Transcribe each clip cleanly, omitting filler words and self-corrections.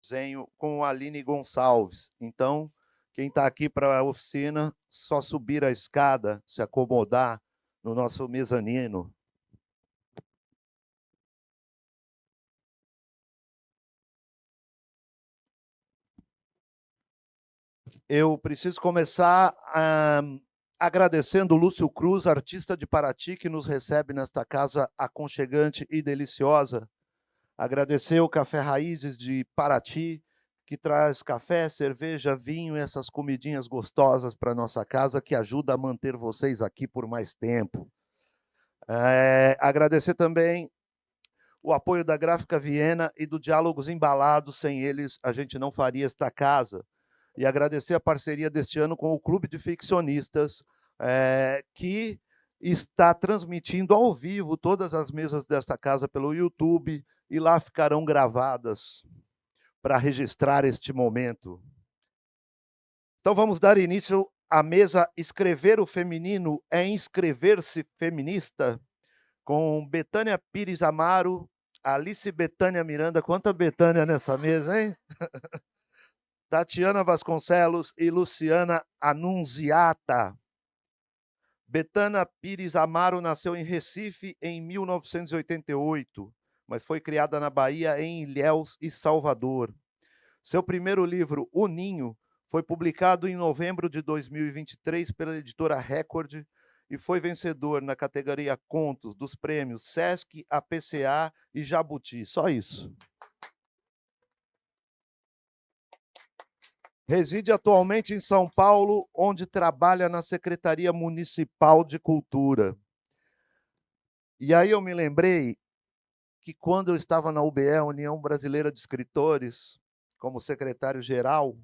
desenho com a Aline Gonçalves. Então, quem está aqui para a oficina, só subir a escada, se acomodar no nosso mezanino. Eu preciso começar agradecendo o Lúcio Cruz, artista de Paraty, que nos recebe nesta casa aconchegante e deliciosa. Agradecer o Café Raízes de Paraty, que traz café, cerveja, vinho e essas comidinhas gostosas para nossa casa, que ajuda a manter vocês aqui por mais tempo. Agradecer também o apoio da Gráfica Viena e do Diálogos Embalados. Sem eles, a gente não faria esta casa. E agradecer a parceria deste ano com o Clube de Ficcionistas, que está transmitindo ao vivo todas as mesas desta casa pelo YouTube, e lá ficarão gravadas para registrar este momento. Então vamos dar início à mesa Escrever o Feminino é Inscrever-se Feminista, com Betânia Pires Amaro, Alice Betânia Miranda, quanta Betânia nessa mesa, hein? Tatiana Vasconcelos e Luciana Annunziata. Betânia Pires Amaro nasceu em Recife em 1988, mas foi criada na Bahia, em Ilhéus e Salvador. Seu primeiro livro, O Ninho, foi publicado em novembro de 2023 pela editora Record e foi vencedor na categoria Contos dos prêmios Sesc, APCA e Jabuti. Só isso. Reside atualmente em São Paulo, onde trabalha na Secretaria Municipal de Cultura. E aí eu me lembrei que quando eu estava na UBE, União Brasileira de Escritores, como secretário-geral,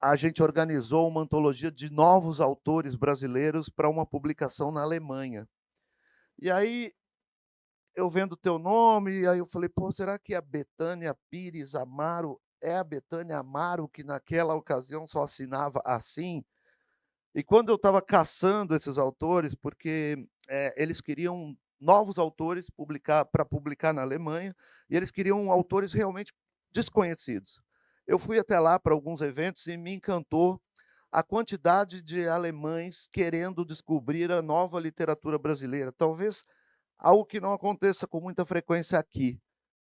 a gente organizou uma antologia de novos autores brasileiros para uma publicação na Alemanha. E aí, eu vendo teu nome, aí eu falei, pô, será que a Betânia Pires Amaro é a Betânia Amaro que naquela ocasião só assinava assim? E quando eu estava caçando esses autores, porque eles queriam novos autores para publicar na Alemanha, e eles queriam autores realmente desconhecidos. Eu fui até lá para alguns eventos e me encantou a quantidade de alemães querendo descobrir a nova literatura brasileira. Talvez algo que não aconteça com muita frequência aqui.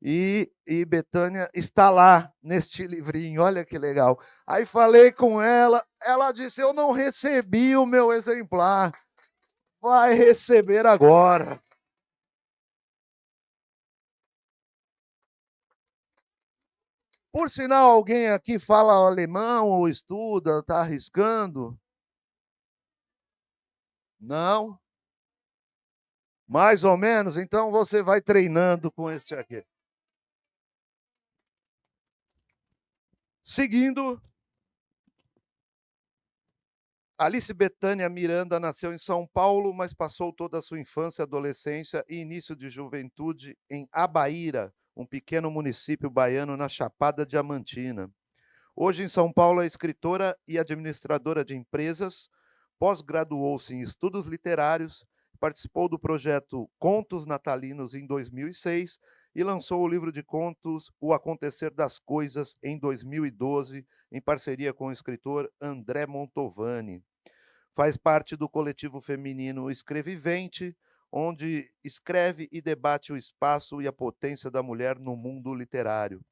E Betânia está lá neste livrinho, olha que legal. Aí falei com ela, ela disse, eu não recebi o meu exemplar, vai receber agora. Por sinal, alguém aqui fala alemão ou estuda, está arriscando? Não? Mais ou menos? Então você vai treinando com este aqui. Seguindo, Alice Betânia Miranda nasceu em São Paulo, mas passou toda a sua infância, adolescência e início de juventude em Abaíra, um pequeno município baiano na Chapada Diamantina. Hoje, em São Paulo, é escritora e administradora de empresas, pós-graduou-se em estudos literários, participou do projeto Contos Natalinos em 2006 e lançou o livro de contos O Acontecer das Coisas em 2012, em parceria com o escritor André Montovani. Faz parte do coletivo feminino Escrevivente, onde escreve e debate o espaço e a potência da mulher no mundo literário.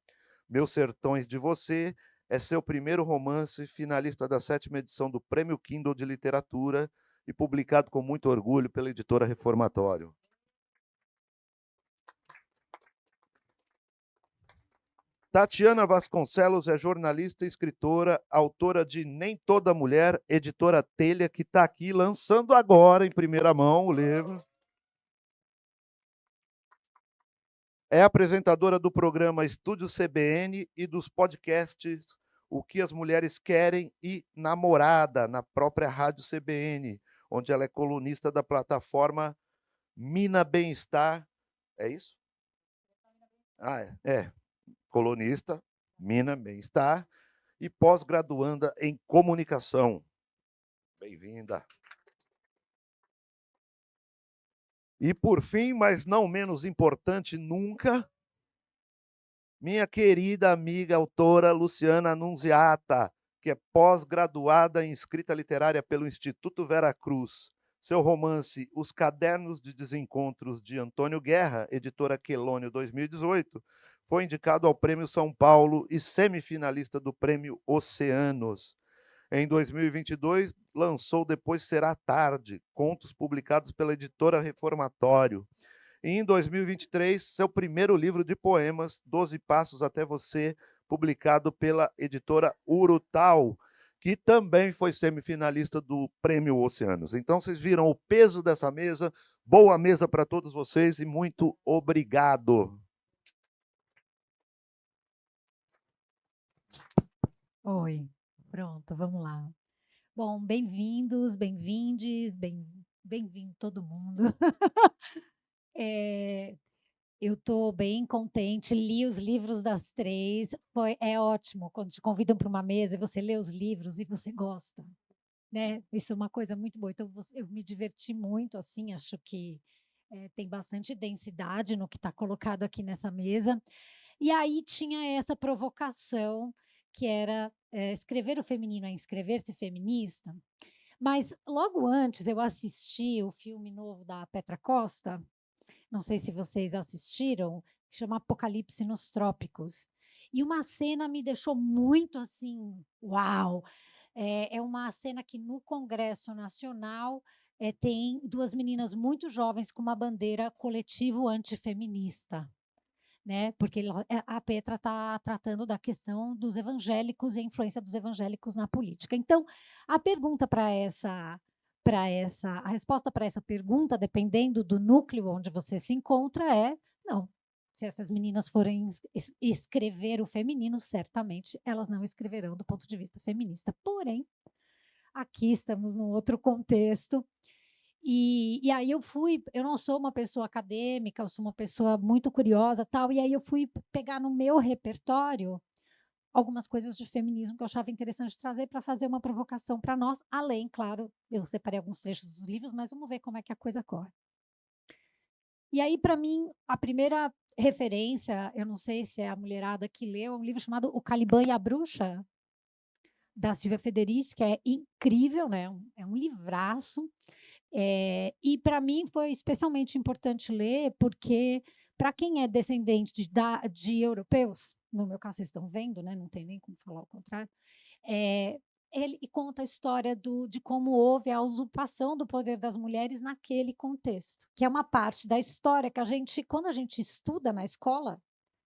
Meus Sertões de Você é seu primeiro romance, finalista da 7ª edição do Prêmio Kindle de Literatura e publicado com muito orgulho pela editora Reformatório. Tatiana Vasconcelos é jornalista e escritora, autora de Nem Toda Mulher, editora Telha, que está aqui lançando agora, em primeira mão, o livro. É apresentadora do programa Estúdio CBN e dos podcasts O que as Mulheres Querem e Namorada, na própria Rádio CBN, onde ela é colunista da plataforma Mina Bem-Estar. É isso? Ah, é. Colunista, Mina Bem-Estar e pós-graduanda em comunicação. Bem-vinda. E, por fim, mas não menos importante nunca, minha querida amiga autora Luciana Annunziata, que é pós-graduada em escrita literária pelo Instituto Vera Cruz. Seu romance Os Cadernos de Desencontros, de Antônio Guerra, editora Quelônio 2018, foi indicado ao Prêmio São Paulo e semifinalista do Prêmio Oceanos. Em 2022, lançou Depois Será Tarde, contos publicados pela editora Reformatório. E em 2023, seu primeiro livro de poemas, 12 Passos até Você, publicado pela editora Urutau, que também foi semifinalista do Prêmio Oceanos. Então, vocês viram o peso dessa mesa. Boa mesa para todos vocês e muito obrigado. Oi, pronto, vamos lá. Bom, bem-vindos, bem-vindes, bem-vindo todo mundo. Eu estou bem contente, li os livros das 3, é ótimo quando te convidam para uma mesa e você lê os livros e você gosta, né? Isso é uma coisa muito boa. Então, eu me diverti muito, assim, acho que tem bastante densidade no que está colocado aqui nessa mesa. E aí tinha essa provocação, que era escrever o feminino é inscrever-se feminista. Mas logo antes eu assisti o filme novo da Petra Costa, não sei se vocês assistiram, chama Apocalipse nos Trópicos. E uma cena me deixou muito assim, uau! É uma cena que no Congresso Nacional tem duas meninas muito jovens com uma bandeira coletivo antifeminista, né? Porque a Petra está tratando da questão dos evangélicos e a influência dos evangélicos na política. Então, a pergunta a resposta para essa pergunta, dependendo do núcleo onde você se encontra, é não. Se essas meninas forem escrever o feminino, certamente elas não escreverão do ponto de vista feminista. Porém, aqui estamos num outro contexto e aí eu não sou uma pessoa acadêmica, eu sou uma pessoa muito curiosa, tal, e aí eu fui pegar no meu repertório algumas coisas de feminismo que eu achava interessante trazer para fazer uma provocação para nós, além, claro, eu separei alguns trechos dos livros, mas vamos ver como é que a coisa corre. E aí, para mim, a primeira referência, eu não sei se é a mulherada que leu, é um livro chamado O Caliban e a Bruxa, da Silvia Federici, que é incrível, né? É um livraço. E para mim foi especialmente importante ler, porque para quem é descendente de europeus, no meu caso vocês estão vendo, né? Não tem nem como falar o contrário, ele conta a história de como houve a usurpação do poder das mulheres naquele contexto, que é uma parte da história que quando a gente estuda na escola,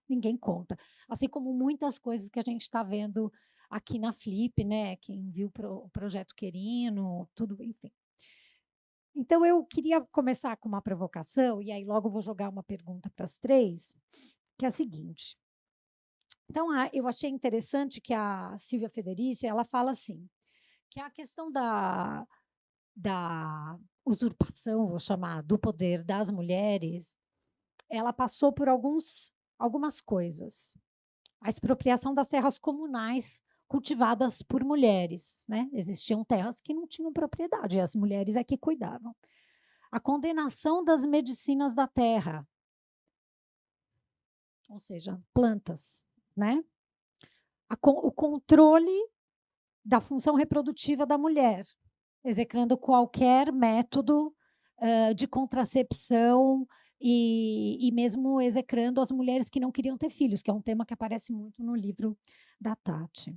ninguém conta. Assim como muitas coisas que a gente está vendo aqui na Flip, né? Quem viu o projeto Querino, tudo, enfim. Então, eu queria começar com uma provocação, e aí logo vou jogar uma pergunta para as 3, que é a seguinte. Então, eu achei interessante que a Silvia Federici, ela fala assim, que a questão da usurpação, vou chamar, do poder das mulheres, ela passou por algumas coisas. A expropriação das terras comunais cultivadas por mulheres, né? Existiam terras que não tinham propriedade, e as mulheres é que cuidavam. A condenação das medicinas da terra, ou seja, plantas, né? O controle da função reprodutiva da mulher, execrando qualquer método de contracepção e mesmo execrando as mulheres que não queriam ter filhos, que é um tema que aparece muito no livro da Tati.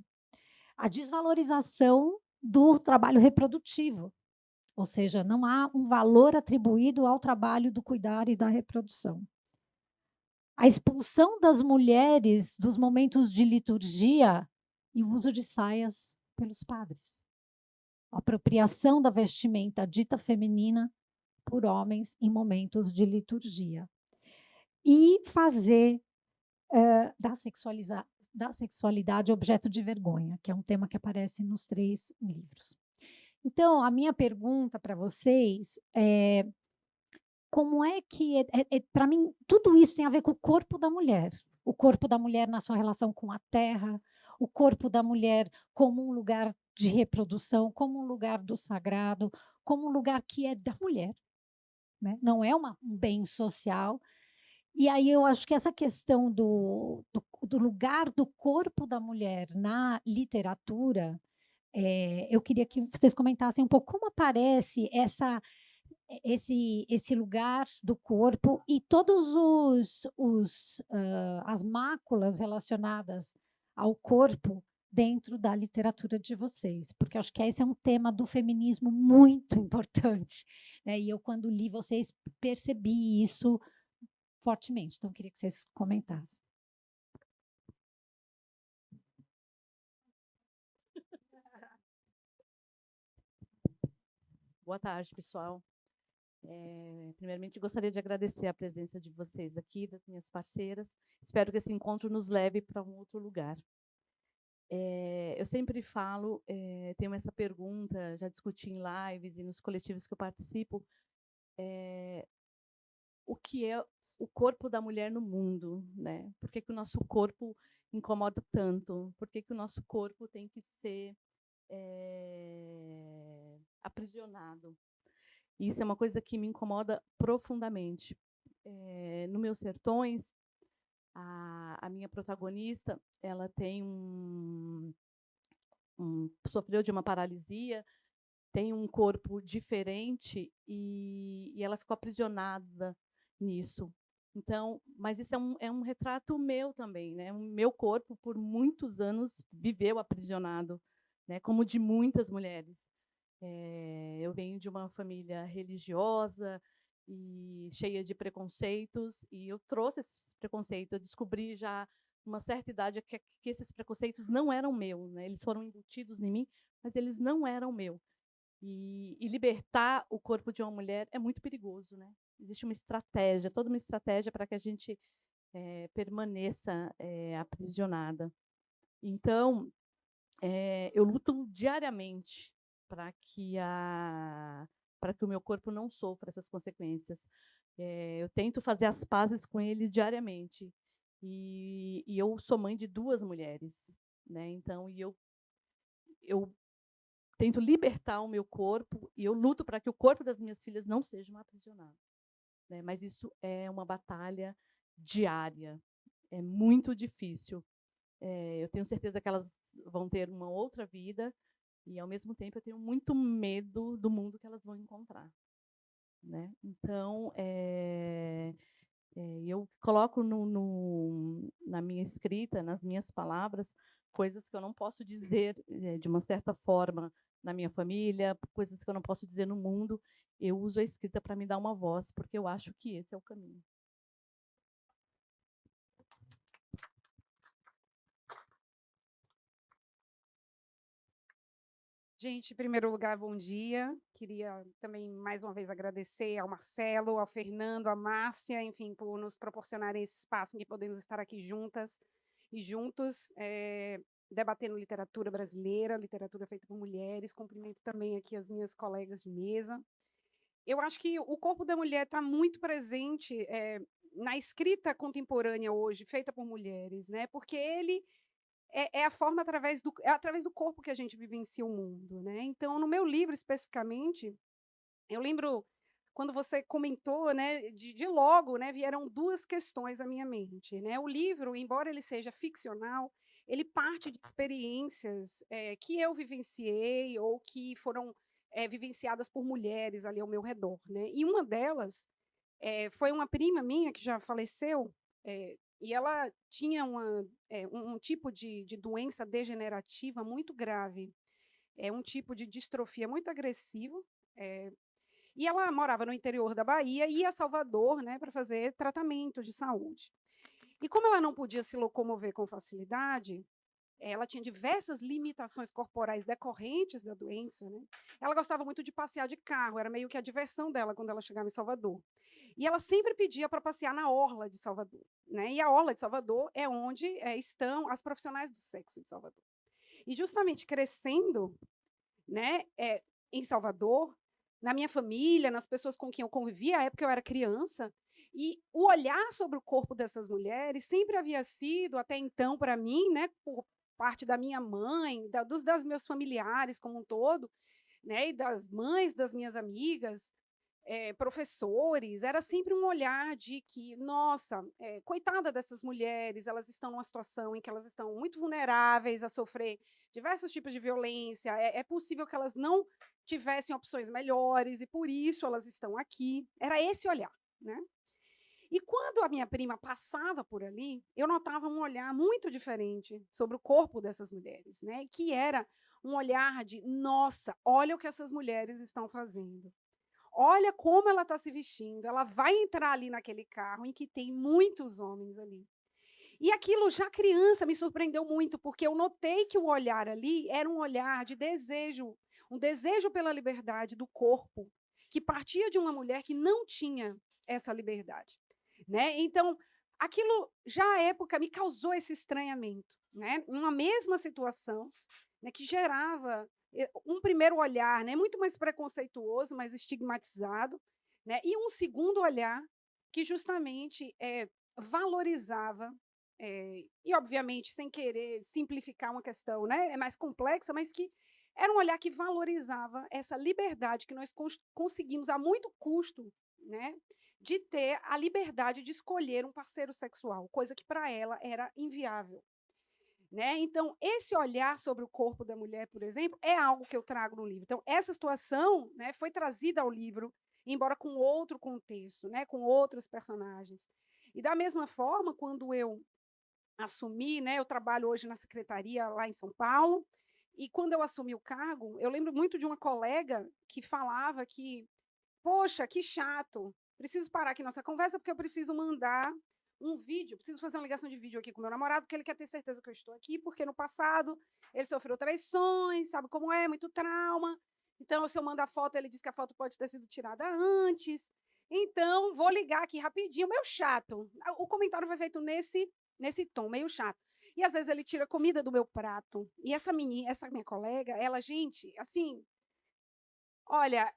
A desvalorização do trabalho reprodutivo, ou seja, não há um valor atribuído ao trabalho do cuidar e da reprodução. A expulsão das mulheres dos momentos de liturgia e o uso de saias pelos padres. A apropriação da vestimenta dita feminina por homens em momentos de liturgia. E fazer da sexualidade objeto de vergonha, que é um tema que aparece nos 3 livros. Então, a minha pergunta para vocês é como é que, para mim, tudo isso tem a ver com o corpo da mulher. O corpo da mulher na sua relação com a terra, o corpo da mulher como um lugar de reprodução, como um lugar do sagrado, como um lugar que é da mulher, né? Não é um bem social. E aí eu acho que essa questão do lugar do corpo da mulher na literatura, eu queria que vocês comentassem um pouco como aparece esse lugar do corpo e todos as máculas relacionadas ao corpo dentro da literatura de vocês, porque acho que esse é um tema do feminismo muito importante, né, e eu quando li vocês percebi isso fortemente, então queria que vocês comentassem. Boa tarde, pessoal. Primeiramente, gostaria de agradecer a presença de vocês aqui, das minhas parceiras. Espero que esse encontro nos leve para um outro lugar. Eu sempre falo, tenho essa pergunta, já discuti em lives e nos coletivos que eu participo, o que é o corpo da mulher no mundo, né? Por que o nosso corpo incomoda tanto? Por que o nosso corpo tem que ser aprisionado? Isso é uma coisa que me incomoda profundamente. No Meus Sertões, a minha protagonista, ela tem sofreu de uma paralisia, tem um corpo diferente e ela ficou aprisionada nisso. Então, mas isso é um retrato meu também, né? O meu corpo, por muitos anos, viveu aprisionado, né? Como de muitas mulheres. Eu venho de uma família religiosa e cheia de preconceitos, e eu trouxe esses preconceitos. Eu descobri já uma certa idade que esses preconceitos não eram meus, né? Eles foram embutidos em mim, mas eles não eram meus. E libertar o corpo de uma mulher é muito perigoso, né? Existe uma estratégia, toda uma estratégia para que a gente permaneça aprisionada. Então, eu luto diariamente para que o meu corpo não sofra essas consequências. Eu tento fazer as pazes com ele diariamente. E eu sou mãe de 2 mulheres, né? Então, eu tento libertar o meu corpo e eu luto para que o corpo das minhas filhas não seja aprisionado, né? Mas isso é uma batalha diária, é muito difícil. Eu tenho certeza que elas vão ter uma outra vida e, ao mesmo tempo, eu tenho muito medo do mundo que elas vão encontrar, né? Então, eu coloco na minha escrita, nas minhas palavras, coisas que eu não posso dizer de uma certa forma na minha família, coisas que eu não posso dizer no mundo. Eu uso a escrita para me dar uma voz, porque eu acho que esse é o caminho. Gente, em primeiro lugar, bom dia. Queria também, mais uma vez, agradecer ao Marcelo, ao Fernando, à Márcia, enfim, por nos proporcionarem esse espaço em que podemos estar aqui juntas e juntos, debatendo literatura brasileira, literatura feita por mulheres. Cumprimento também aqui as minhas colegas de mesa. Eu acho que o corpo da mulher está muito presente na escrita contemporânea hoje, feita por mulheres, né? Porque ele é a forma através do corpo que a gente vivencia o mundo, né. Então, no meu livro, especificamente, eu lembro quando você comentou, né, de logo, né, vieram 2 questões à minha mente, né. O livro, embora ele seja ficcional, ele parte de experiências, que eu vivenciei ou que foram, vivenciadas por mulheres ali ao meu redor, né. E uma delas foi uma prima minha que já faleceu, e ela tinha um tipo de doença degenerativa muito grave, um tipo de distrofia muito agressivo, e ela morava no interior da Bahia e ia a Salvador, né, para fazer tratamento de saúde. E como ela não podia se locomover com facilidade, ela tinha diversas limitações corporais decorrentes da doença, né. Ela gostava muito de passear de carro, era meio que a diversão dela quando ela chegava em Salvador. E ela sempre pedia para passear na orla de Salvador, né. E a orla de Salvador é onde, estão as profissionais do sexo de Salvador. E justamente crescendo, né, em Salvador, na minha família, nas pessoas com quem eu convivia, à época eu era criança, e o olhar sobre o corpo dessas mulheres sempre havia sido, até então, para mim, né, por parte da minha mãe, das meus familiares como um todo, né, e das mães das minhas amigas, professores, era sempre um olhar de que, nossa, coitada dessas mulheres, elas estão numa situação em que elas estão muito vulneráveis a sofrer diversos tipos de violência, é possível que elas não tivessem opções melhores e por isso elas estão aqui. Era esse olhar, né? E quando a minha prima passava por ali, eu notava um olhar muito diferente sobre o corpo dessas mulheres, né? Que era um olhar de, nossa, olha o que essas mulheres estão fazendo. Olha como ela está se vestindo, ela vai entrar ali naquele carro em que tem muitos homens ali. E aquilo já criança me surpreendeu muito, porque eu notei que o olhar ali era um olhar de desejo, um desejo pela liberdade do corpo, que partia de uma mulher que não tinha essa liberdade, né? Então, aquilo já à época me causou esse estranhamento, né? Uma mesma situação, né, que gerava um primeiro olhar, né, muito mais preconceituoso, mais estigmatizado, né, e um segundo olhar que justamente valorizava, e obviamente sem querer simplificar uma questão, né, é mais complexa, mas que era um olhar que valorizava essa liberdade que nós conseguimos a muito custo, né, de ter a liberdade de escolher um parceiro sexual, coisa que para ela era inviável. Né? Então, esse olhar sobre o corpo da mulher, por exemplo, é algo que eu trago no livro. Então, essa situação, né, foi trazida ao livro, embora com outro contexto, né, com outros personagens. E, da mesma forma, quando eu assumi, né, eu trabalho hoje na secretaria lá em São Paulo, e quando eu assumi o cargo, eu lembro muito de uma colega que falava que, poxa, que chato, preciso parar aqui nossa conversa porque eu preciso mandar um vídeo, preciso fazer uma ligação de vídeo aqui com meu namorado, porque ele quer ter certeza que eu estou aqui, porque no passado ele sofreu traições, sabe como é, muito trauma. Então, se eu mandar foto, ele diz que a foto pode ter sido tirada antes. Então, vou ligar aqui rapidinho, meio chato. O comentário foi feito nesse tom, meio chato. E às vezes ele tira comida do meu prato. E essa minha colega, ela, gente, assim, olha,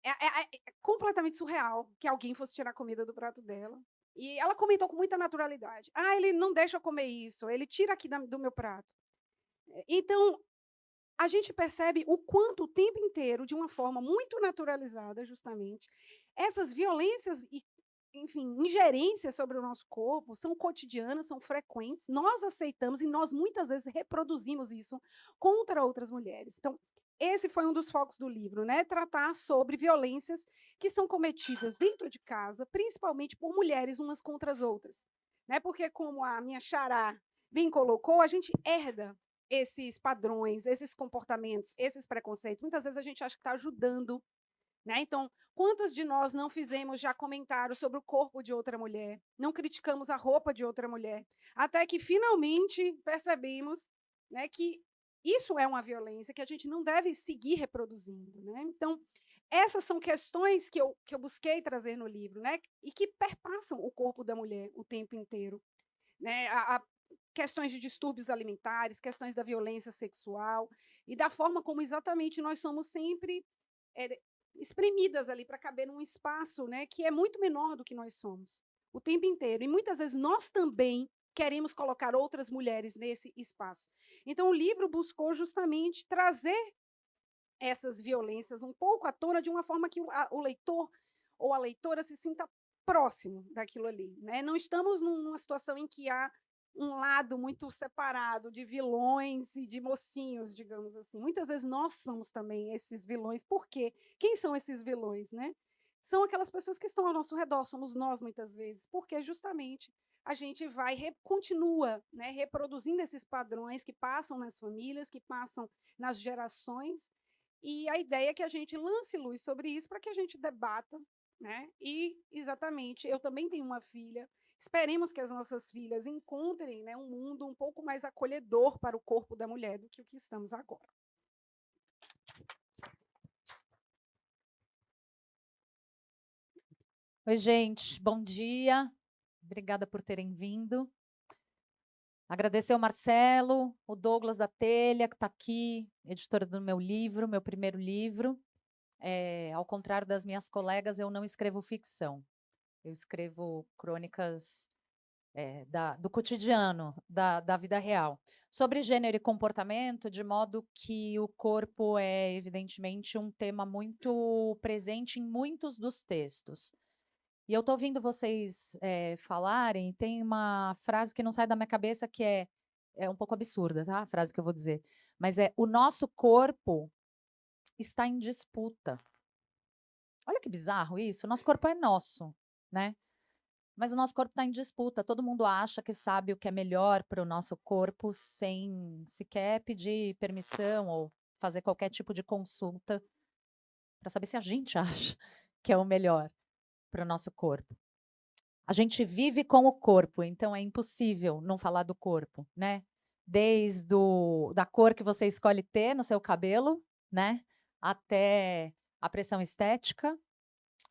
é completamente surreal que alguém fosse tirar comida do prato dela. E ela comentou com muita naturalidade: "Ah, ele não deixa eu comer isso, ele tira aqui do meu prato". Então, a gente percebe o quanto o tempo inteiro, de uma forma muito naturalizada, justamente, essas violências e, enfim, ingerências sobre o nosso corpo são cotidianas, são frequentes, nós aceitamos e nós muitas vezes reproduzimos isso contra outras mulheres. Então, esse foi um dos focos do livro, né? Tratar sobre violências que são cometidas dentro de casa, principalmente por mulheres umas contra as outras. Né? Porque, como a minha xará bem colocou, a gente herda esses padrões, esses comportamentos, esses preconceitos. Muitas vezes a gente acha que está ajudando, né? Então, quantas de nós não fizemos já comentários sobre o corpo de outra mulher, não criticamos a roupa de outra mulher, até que finalmente percebemos, né, que isso é uma violência que a gente não deve seguir reproduzindo, né? Então, essas são questões que eu busquei trazer no livro, né? E que perpassam o corpo da mulher o tempo inteiro, né? Questões de distúrbios alimentares, questões da violência sexual e da forma como exatamente nós somos sempre espremidas ali para caber num espaço, né, que é muito menor do que nós somos, o tempo inteiro. E muitas vezes nós também queremos colocar outras mulheres nesse espaço. Então, o livro buscou justamente trazer essas violências um pouco à tona de uma forma que o leitor ou a leitora se sinta próximo daquilo ali, né? Não estamos numa situação em que há um lado muito separado de vilões e de mocinhos, digamos assim. Muitas vezes nós somos também esses vilões. Por quê? Quem são esses vilões, né? São aquelas pessoas que estão ao nosso redor, somos nós muitas vezes, porque justamente a gente continua, né, reproduzindo esses padrões que passam nas famílias, que passam nas gerações, e a ideia é que a gente lance luz sobre isso para que a gente debata, né? E, exatamente, eu também tenho uma filha. Esperemos que as nossas filhas encontrem, né, um mundo um pouco mais acolhedor para o corpo da mulher do que o que estamos agora. Oi, gente, bom dia. Obrigada por terem vindo. Agradecer ao Marcelo, o Douglas da Telha, que está aqui, editora do meu livro, meu primeiro livro. Ao contrário das minhas colegas, eu não escrevo ficção. Eu escrevo crônicas do cotidiano, da vida real. sobre gênero e comportamento, de modo que o corpo é, evidentemente, um tema muito presente em muitos dos textos. E eu estou ouvindo vocês falarem, e tem uma frase que não sai da minha cabeça que é um pouco absurda, tá? A frase que eu vou dizer. Mas o nosso corpo está em disputa. Olha que bizarro isso. O nosso corpo é nosso, né? Mas o nosso corpo está em disputa. Todo mundo acha que sabe o que é melhor para o nosso corpo sem sequer pedir permissão ou fazer qualquer tipo de consulta para saber se a gente acha que é o melhor para o nosso corpo. A gente vive com o corpo, então é impossível não falar do corpo, né? Desde da cor que você escolhe ter no seu cabelo, né? Até a pressão estética,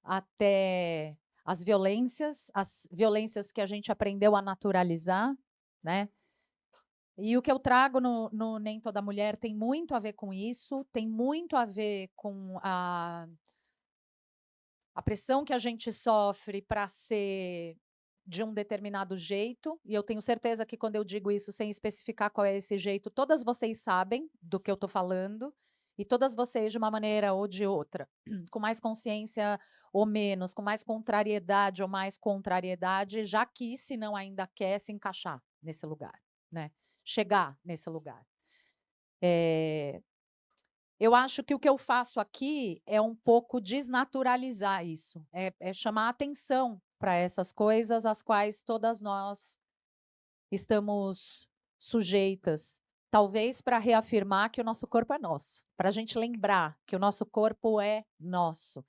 até as violências que a gente aprendeu a naturalizar, né? E o que eu trago no Nem Toda Mulher tem muito a ver com isso, tem muito a ver com a pressão que a gente sofre para ser de um determinado jeito, e eu tenho certeza que quando eu digo isso sem especificar qual é esse jeito, todas vocês sabem do que eu estou falando, e todas vocês, de uma maneira ou de outra, com mais consciência ou menos, com mais contrariedade ou mais contrariedade, já quis, se não ainda quer, se encaixar nesse lugar, né? Chegar nesse lugar. Eu acho que o que eu faço aqui é um pouco desnaturalizar isso, é chamar atenção para essas coisas às quais todas nós estamos sujeitas. Talvez para reafirmar que o nosso corpo é nosso, para a gente lembrar que o nosso corpo é nosso.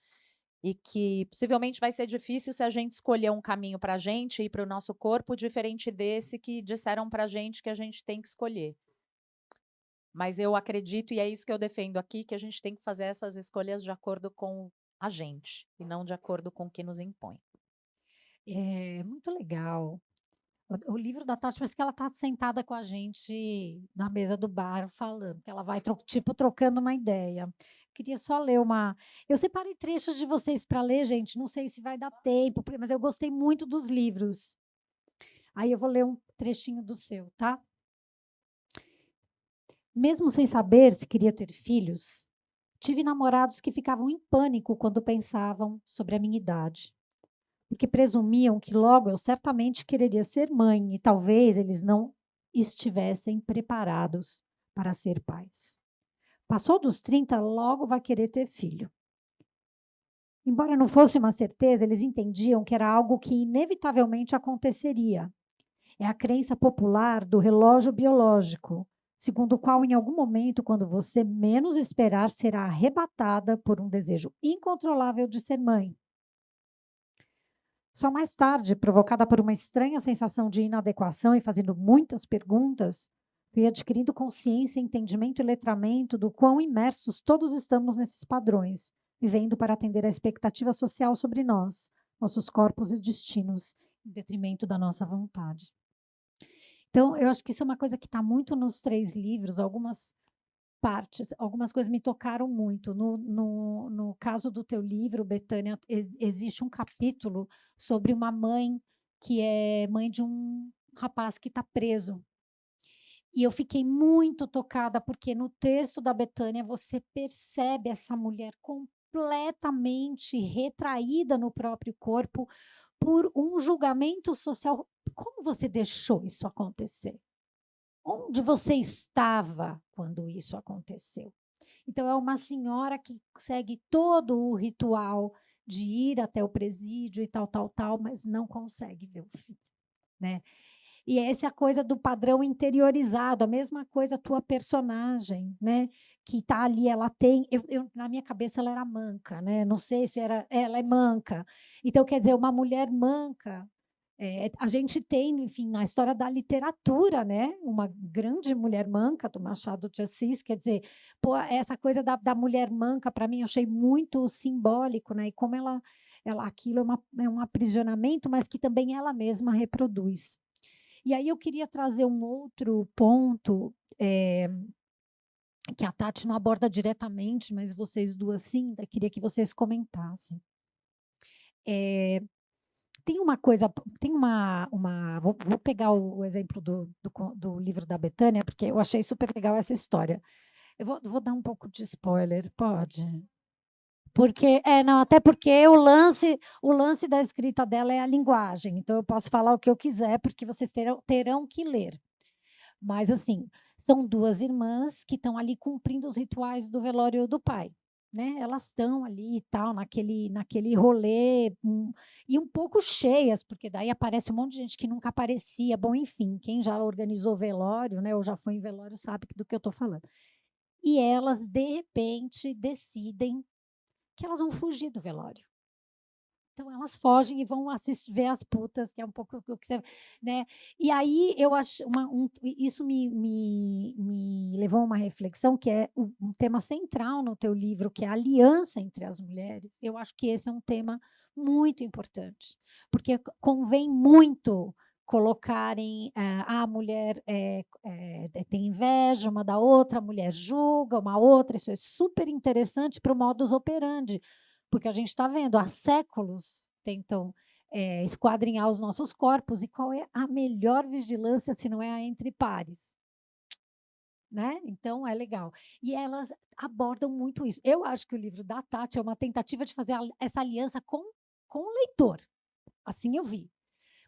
E que possivelmente vai ser difícil se a gente escolher um caminho para a gente e para o nosso corpo diferente desse que disseram para a gente que a gente tem que escolher. Mas eu acredito, e é isso que eu defendo aqui, que a gente tem que fazer essas escolhas de acordo com a gente, e não de acordo com o que nos impõe. É muito legal. O livro da Tati, parece que ela está sentada com a gente na mesa do bar falando, que ela vai, trocando uma ideia. Queria só ler uma... Eu separei trechos de vocês para ler, gente, não sei se vai dar tempo, mas eu gostei muito dos livros. Aí eu vou ler um trechinho do seu, tá? Mesmo sem saber se queria ter filhos, tive namorados que ficavam em pânico quando pensavam sobre a minha idade, porque presumiam que logo eu certamente quereria ser mãe e talvez eles não estivessem preparados para ser pais. Passou dos 30, logo vai querer ter filho. Embora não fosse uma certeza, eles entendiam que era algo que inevitavelmente aconteceria. É a crença popular do relógio biológico, segundo o qual, em algum momento, quando você menos esperar, será arrebatada por um desejo incontrolável de ser mãe. Só mais tarde, provocada por uma estranha sensação de inadequação e fazendo muitas perguntas, fui adquirindo consciência, entendimento e letramento do quão imersos todos estamos nesses padrões, vivendo para atender a expectativa social sobre nós, nossos corpos e destinos, em detrimento da nossa vontade. Então, eu acho que isso é uma coisa que está muito nos 3 livros, algumas partes, algumas coisas me tocaram muito. No caso do teu livro, Betânia, existe um capítulo sobre uma mãe que é mãe de um rapaz que está preso. E eu fiquei muito tocada, porque no texto da Betânia você percebe essa mulher completamente retraída no próprio corpo por um julgamento social. Como você deixou isso acontecer? Onde você estava quando isso aconteceu? Então, é uma senhora que segue todo o ritual de ir até o presídio e tal, mas não consegue ver o filho, né? E essa é a coisa do padrão interiorizado, a mesma coisa a tua personagem, né? Que está ali, ela tem... na minha cabeça, ela era manca, né? Não sei se era... Ela é manca. Então, quer dizer, uma mulher manca... a gente tem, enfim, na história da literatura, né? Uma grande mulher manca, do Machado de Assis, quer dizer, pô, essa coisa da mulher manca, para mim, eu achei muito simbólico, né? E como aquilo é um aprisionamento, mas que também ela mesma reproduz. E aí eu queria trazer um outro ponto que a Tati não aborda diretamente, mas vocês duas sim, queria que vocês comentassem. Tem uma coisa, tem vou pegar o exemplo do livro da Betânia, porque eu achei super legal essa história. Eu vou dar um pouco de spoiler, pode? Porque, não, até porque o lance da escrita dela é a linguagem, então eu posso falar o que eu quiser, porque vocês terão que ler. Mas, assim, são duas irmãs que estão ali cumprindo os rituais do velório do pai. Né? Elas estão ali e tal, naquele rolê, e um pouco cheias, porque daí aparece um monte de gente que nunca aparecia. Bom, enfim, quem já organizou velório, né, ou já foi em velório, sabe do que eu estou falando. E elas, de repente, decidem que elas vão fugir do velório. Então elas fogem e vão ver as putas, que é um pouco o que você, né? E aí eu acho isso me levou a uma reflexão que é um tema central no teu livro, que é a aliança entre as mulheres. Eu acho que esse é um tema muito importante, porque convém muito colocarem a mulher tem inveja uma da outra, a mulher julga uma outra, isso é super interessante para o modus operandi, porque a gente está vendo há séculos tentam esquadrinhar os nossos corpos, e qual é a melhor vigilância se não é a entre pares? Né? Então, é legal. E elas abordam muito isso. Eu acho que o livro da Tati é uma tentativa de fazer essa aliança com o leitor. Assim eu vi.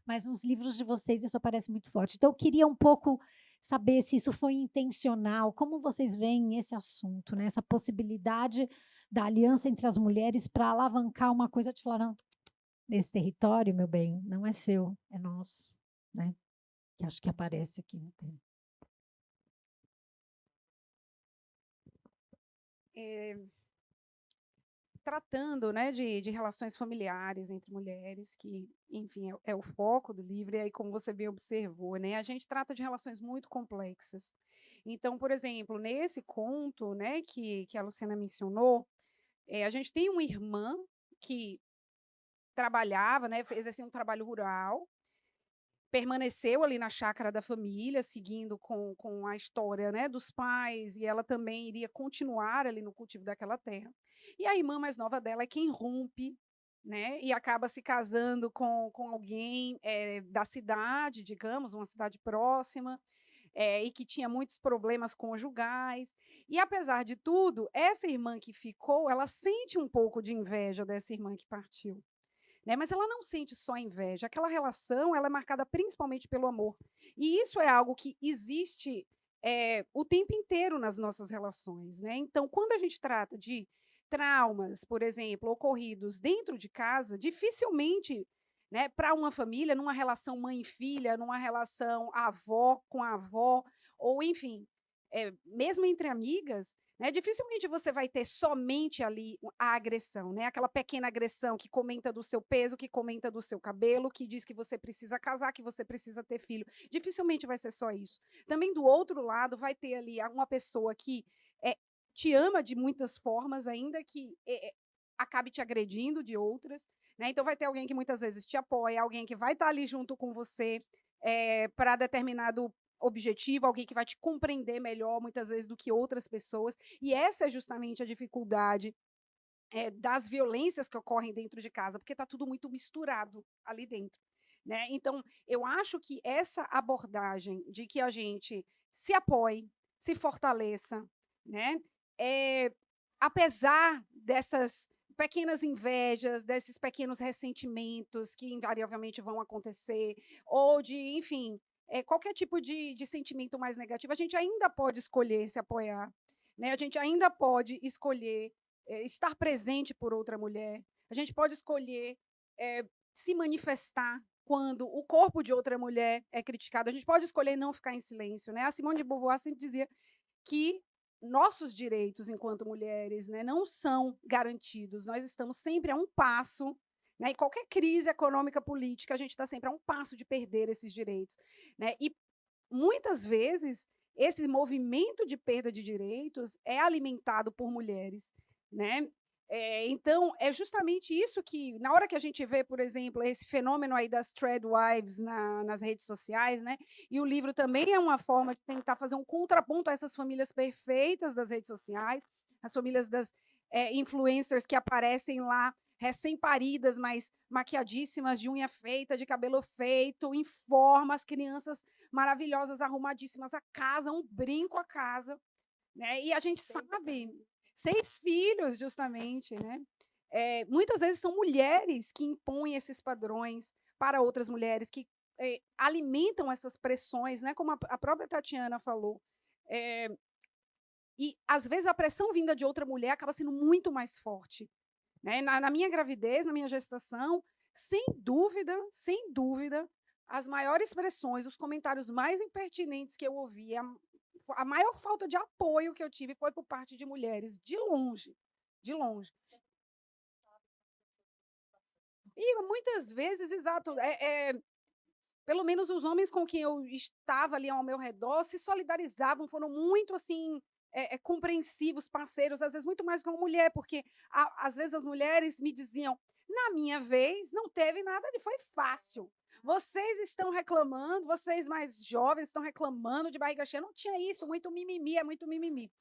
Mas nos livros de vocês isso aparece muito forte. Então, eu queria um pouco saber se isso foi intencional, como vocês veem esse assunto, né? Essa possibilidade da aliança entre as mulheres para alavancar uma coisa de falar, não, esse território, meu bem, não é seu, é nosso, né? Que acho que aparece aqui no tema. Tratando, né, de relações familiares entre mulheres, que, enfim, é o foco do livro, e aí, como você bem observou, né, a gente trata de relações muito complexas. Então, por exemplo, nesse conto, né, que a Luciana mencionou, a gente tem uma irmã que trabalhava, né, fez assim, um trabalho rural, permaneceu ali na chácara da família, seguindo com a história, né, dos pais, e ela também iria continuar ali no cultivo daquela terra. E a irmã mais nova dela é quem rompe, né, e acaba se casando com alguém da cidade, digamos, uma cidade próxima, e que tinha muitos problemas conjugais. E, apesar de tudo, essa irmã que ficou, ela sente um pouco de inveja dessa irmã que partiu. Né? Mas ela não sente só inveja, aquela relação ela é marcada principalmente pelo amor. E isso é algo que existe o tempo inteiro nas nossas relações. Né? Então, quando a gente trata de traumas, por exemplo, ocorridos dentro de casa, dificilmente, né, para uma família, numa relação mãe e filha, numa relação avó com a avó, ou enfim, mesmo entre amigas, né, dificilmente você vai ter somente ali a agressão, né? Aquela pequena agressão que comenta do seu peso, que comenta do seu cabelo, que diz que você precisa casar, que você precisa ter filho. Dificilmente vai ser só isso. Também do outro lado vai ter ali uma pessoa que te ama de muitas formas, ainda que acabe te agredindo de outras. Né? Então vai ter alguém que muitas vezes te apoia, alguém que vai estar ali junto com você para determinado objetivo, alguém que vai te compreender melhor, muitas vezes, do que outras pessoas. E essa é justamente a dificuldade das violências que ocorrem dentro de casa, porque está tudo muito misturado ali dentro. Né? Então, eu acho que essa abordagem de que a gente se apoie, se fortaleça, né? Apesar dessas pequenas invejas, desses pequenos ressentimentos que invariavelmente vão acontecer, ou de, enfim, qualquer tipo de sentimento mais negativo, a gente ainda pode escolher se apoiar, né? A gente ainda pode escolher estar presente por outra mulher, a gente pode escolher se manifestar quando o corpo de outra mulher é criticado, a gente pode escolher não ficar em silêncio. Né? A Simone de Beauvoir sempre dizia que nossos direitos enquanto mulheres, né, não são garantidos, nós estamos sempre a um passo. Né? E qualquer crise econômica, política, a gente está sempre a um passo de perder esses direitos. Né? E, muitas vezes, esse movimento de perda de direitos é alimentado por mulheres. Né? Então, é justamente isso que, na hora que a gente vê, por exemplo, esse fenômeno aí das threadwives nas redes sociais, né? E o livro também é uma forma de tentar fazer um contraponto a essas famílias perfeitas das redes sociais, as famílias das influencers que aparecem lá recém-paridas, mas maquiadíssimas, de unha feita, de cabelo feito, em forma, as crianças maravilhosas, arrumadíssimas, a casa, um brinco a casa, né? E a gente sabe, 6 filhos, justamente, né? Muitas vezes são mulheres que impõem esses padrões para outras mulheres, que alimentam essas pressões, né? Como a própria Tatiana falou. E, às vezes, a pressão vinda de outra mulher acaba sendo muito mais forte. Né? Na minha gravidez, na minha gestação, sem dúvida, as maiores pressões, os comentários mais impertinentes que eu ouvi, a maior falta de apoio que eu tive foi por parte de mulheres, de longe, de longe. E muitas vezes, exato, pelo menos os homens com quem eu estava ali ao meu redor se solidarizavam, foram muito assim compreensivos, parceiros, às vezes muito mais que uma mulher, porque às vezes as mulheres me diziam: na minha vez não teve nada ali, foi fácil. Vocês estão reclamando, vocês mais jovens estão reclamando de barriga cheia, não tinha isso, muito mimimi, é muito mimimi.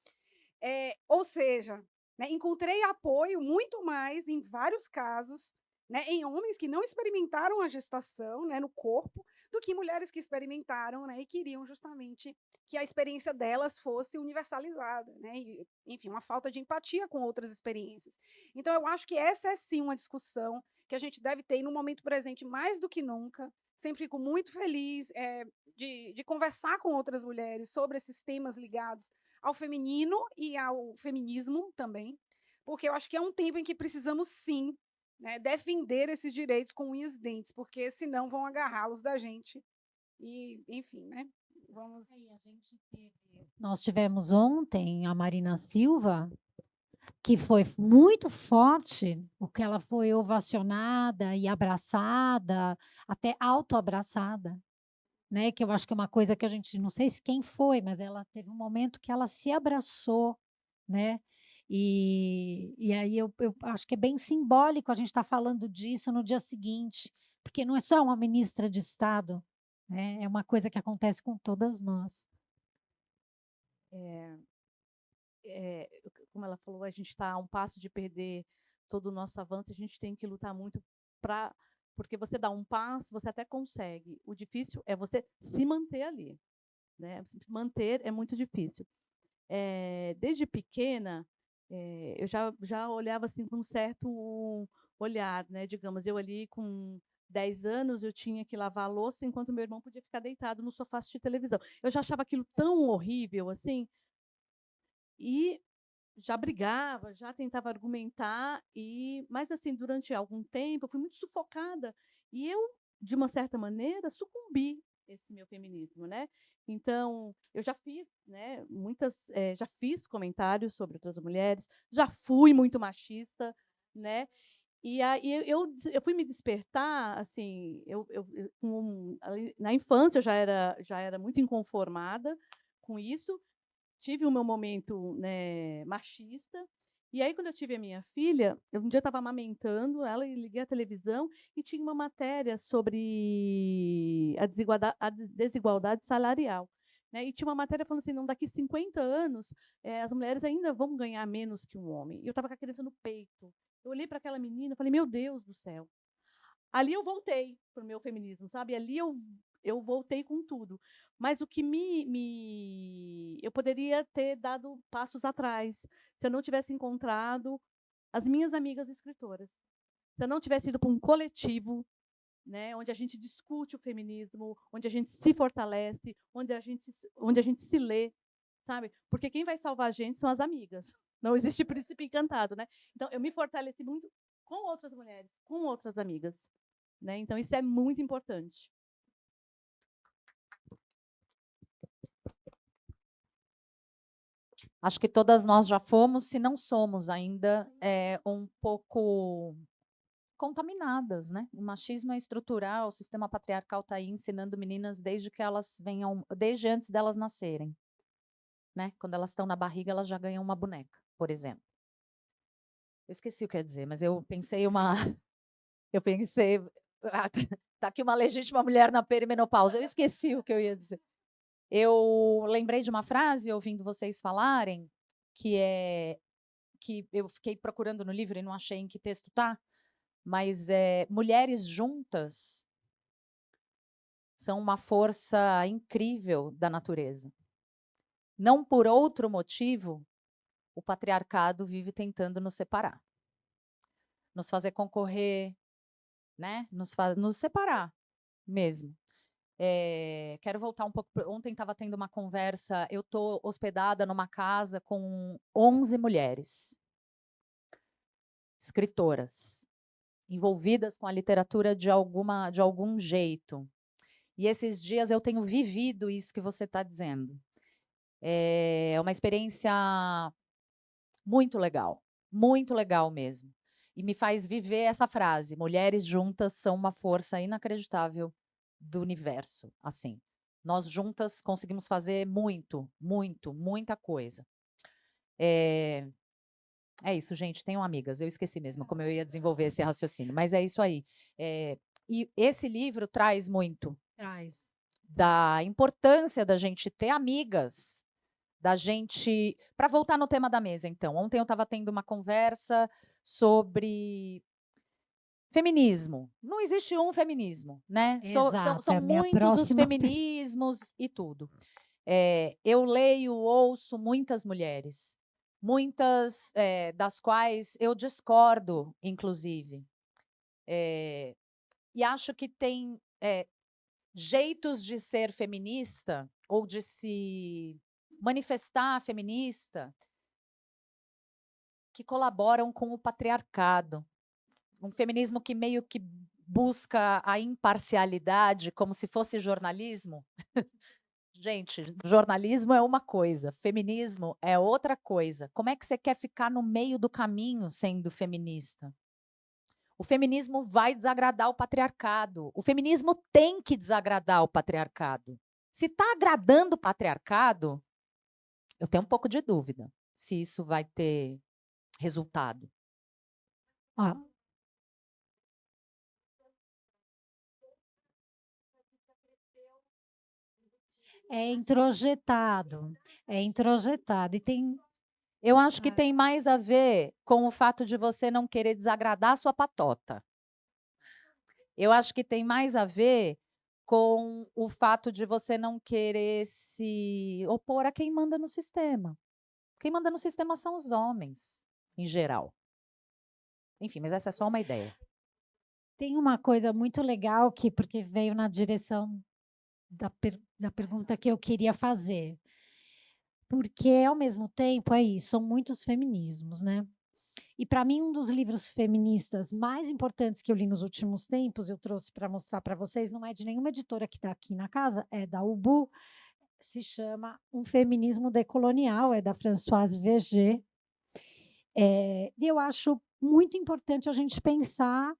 Ou seja, né, encontrei apoio muito mais em vários casos, né, em homens que não experimentaram a gestação, né, no corpo, do que mulheres que experimentaram, né, e queriam justamente que a experiência delas fosse universalizada, né, e, enfim, uma falta de empatia com outras experiências. Então, eu acho que essa é sim uma discussão que a gente deve ter no momento presente mais do que nunca. Sempre fico muito feliz de conversar com outras mulheres sobre esses temas ligados ao feminino e ao feminismo também, porque eu acho que é um tempo em que precisamos sim, né, defender esses direitos com unhas e dentes, porque senão vão agarrá-los da gente. E, enfim, né? Vamos. Nós tivemos ontem a Marina Silva, que foi muito forte, porque ela foi ovacionada e abraçada, até autoabraçada, né? Que eu acho que é uma coisa que a gente não sei se quem foi, mas ela teve um momento que ela se abraçou, né? E aí eu acho que é bem simbólico a gente estar falando disso no dia seguinte, porque não é só uma ministra de Estado, né? É uma coisa que acontece com todas nós. Como ela falou, a gente está a um passo de perder todo o nosso avanço, a gente tem que lutar muito para. Porque você dá um passo, você até consegue. O difícil é você se manter ali. Né? Manter é muito difícil. Desde pequena, eu já olhava assim com um certo olhar, né? Digamos, eu ali com 10 anos, eu tinha que lavar a louça enquanto meu irmão podia ficar deitado no sofá assistir televisão. Eu já achava aquilo tão horrível, assim, e já brigava, já tentava argumentar, mas assim, durante algum tempo, eu fui muito sufocada, e eu, de uma certa maneira, sucumbi esse meu feminismo, né? Então, eu já fiz, né, já fiz comentários sobre outras mulheres, já fui muito machista, né? E aí eu fui me despertar, assim, na infância eu já era muito inconformada com isso, tive o meu momento, né, machista. E aí, quando eu tive a minha filha, um dia eu estava amamentando ela e liguei a televisão e tinha uma matéria sobre a desigualdade salarial. Né? E tinha uma matéria falando assim, não, daqui 50 anos, as mulheres ainda vão ganhar menos que um homem. E eu estava com a criança no peito. Eu olhei para aquela menina e falei, meu Deus do céu. Ali eu voltei para o meu feminismo, sabe? Ali eu voltei com tudo. Mas o que eu poderia ter dado passos atrás se eu não tivesse encontrado as minhas amigas escritoras. Se eu não tivesse ido para um coletivo, né, onde a gente discute o feminismo, onde a gente se fortalece, onde a gente se lê, sabe? Porque quem vai salvar a gente são as amigas. Não existe príncipe encantado, né? Então eu me fortaleci muito com outras mulheres, com outras amigas. Né? Então, isso é muito importante. Acho que todas nós já fomos, se não somos ainda, um pouco contaminadas, né? O machismo é estrutural, o sistema patriarcal está aí ensinando meninas desde antes delas nascerem. Né? Quando elas estão na barriga, elas já ganham uma boneca, por exemplo. Eu esqueci o que eu ia dizer, mas eu pensei tá aqui uma legítima mulher na perimenopausa. Eu esqueci o que eu ia dizer. Eu lembrei de uma frase, ouvindo vocês falarem, que eu fiquei procurando no livro e não achei em que texto tá, mas mulheres juntas são uma força incrível da natureza. Não por outro motivo, o patriarcado vive tentando nos separar. Nos fazer concorrer, né? Nos separar mesmo. Quero voltar um pouco. Ontem estava tendo uma conversa. Eu estou hospedada numa casa com 11 mulheres, escritoras, envolvidas com a literatura de algum jeito. E esses dias eu tenho vivido isso que você está dizendo. É uma experiência muito legal mesmo. E me faz viver essa frase: mulheres juntas são uma força inacreditável do universo. Assim, nós juntas conseguimos fazer muita coisa. É isso, gente. Tenham amigas. Eu esqueci mesmo como eu ia desenvolver esse raciocínio, mas é isso aí. E esse livro traz muito da importância da gente ter amigas, da gente... Para voltar no tema da mesa, então. Ontem eu estava tendo uma conversa sobre feminismo. Não existe um feminismo, né? Exato, São é a minha muitos os próxima feminismos e tudo. Eu leio, ouço muitas mulheres, muitas das quais eu discordo, inclusive. E acho que tem jeitos de ser feminista ou de se manifestar feminista que colaboram com o patriarcado. Um feminismo que meio que busca a imparcialidade como se fosse jornalismo. Gente, jornalismo é uma coisa, feminismo é outra coisa. Como é que você quer ficar no meio do caminho sendo feminista? O feminismo vai desagradar o patriarcado. O feminismo tem que desagradar o patriarcado. Se está agradando o patriarcado, eu tenho um pouco de dúvida se isso vai ter resultado. Ó, é introjetado. E tem... Eu acho que tem mais a ver com o fato de você não querer desagradar a sua patota. Eu acho que tem mais a ver com o fato de você não querer se opor a quem manda no sistema. Quem manda no sistema são os homens, em geral. Enfim, mas essa é só uma ideia. Tem uma coisa muito legal que, porque veio na direção da pergunta que eu queria fazer. Porque, ao mesmo tempo, é isso, são muitos feminismos, né? E, para mim, um dos livros feministas mais importantes que eu li nos últimos tempos, eu trouxe para mostrar para vocês, não é de nenhuma editora que está aqui na casa, é da Ubu, se chama Um Feminismo Decolonial, é da Françoise Verger. E eu acho muito importante a gente pensar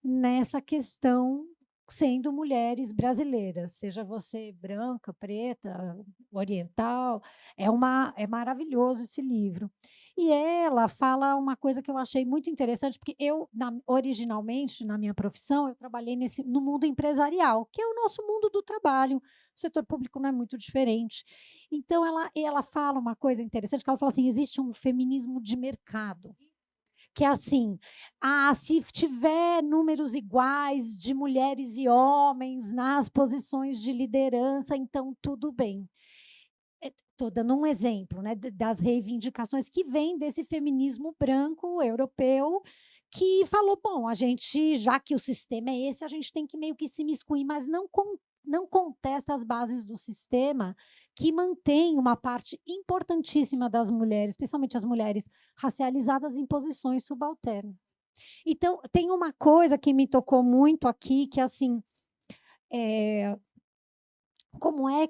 nessa questão sendo mulheres brasileiras, seja você branca, preta, oriental, é maravilhoso esse livro. E ela fala uma coisa que eu achei muito interessante, porque eu, originalmente, na minha profissão, eu trabalhei no mundo empresarial, que é o nosso mundo do trabalho, o setor público não é muito diferente. Então, ela fala uma coisa interessante, que ela fala assim, existe um feminismo de mercado, que é assim, se tiver números iguais de mulheres e homens nas posições de liderança, então tudo bem. Estou dando um exemplo, né, das reivindicações que vêm desse feminismo branco europeu, que falou, bom, a gente, já que o sistema é esse, a gente tem que meio que se miscuir, mas não contesta as bases do sistema que mantém uma parte importantíssima das mulheres, especialmente as mulheres racializadas, em posições subalternas. Então, tem uma coisa que me tocou muito aqui, que assim, como é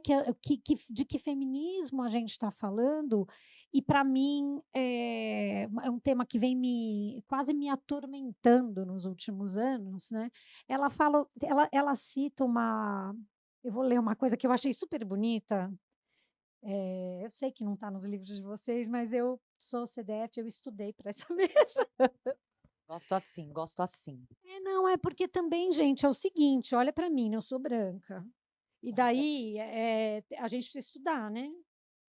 de que feminismo a gente está falando? E, para mim, é um tema que vem quase me atormentando nos últimos anos, né? Ela cita eu vou ler uma coisa que eu achei super bonita. Eu sei que não está nos livros de vocês, mas eu sou CDF, eu estudei para essa mesa. Gosto assim, gosto assim. Não, é porque também, gente, é o seguinte, olha para mim, eu sou branca. E daí a gente precisa estudar, né?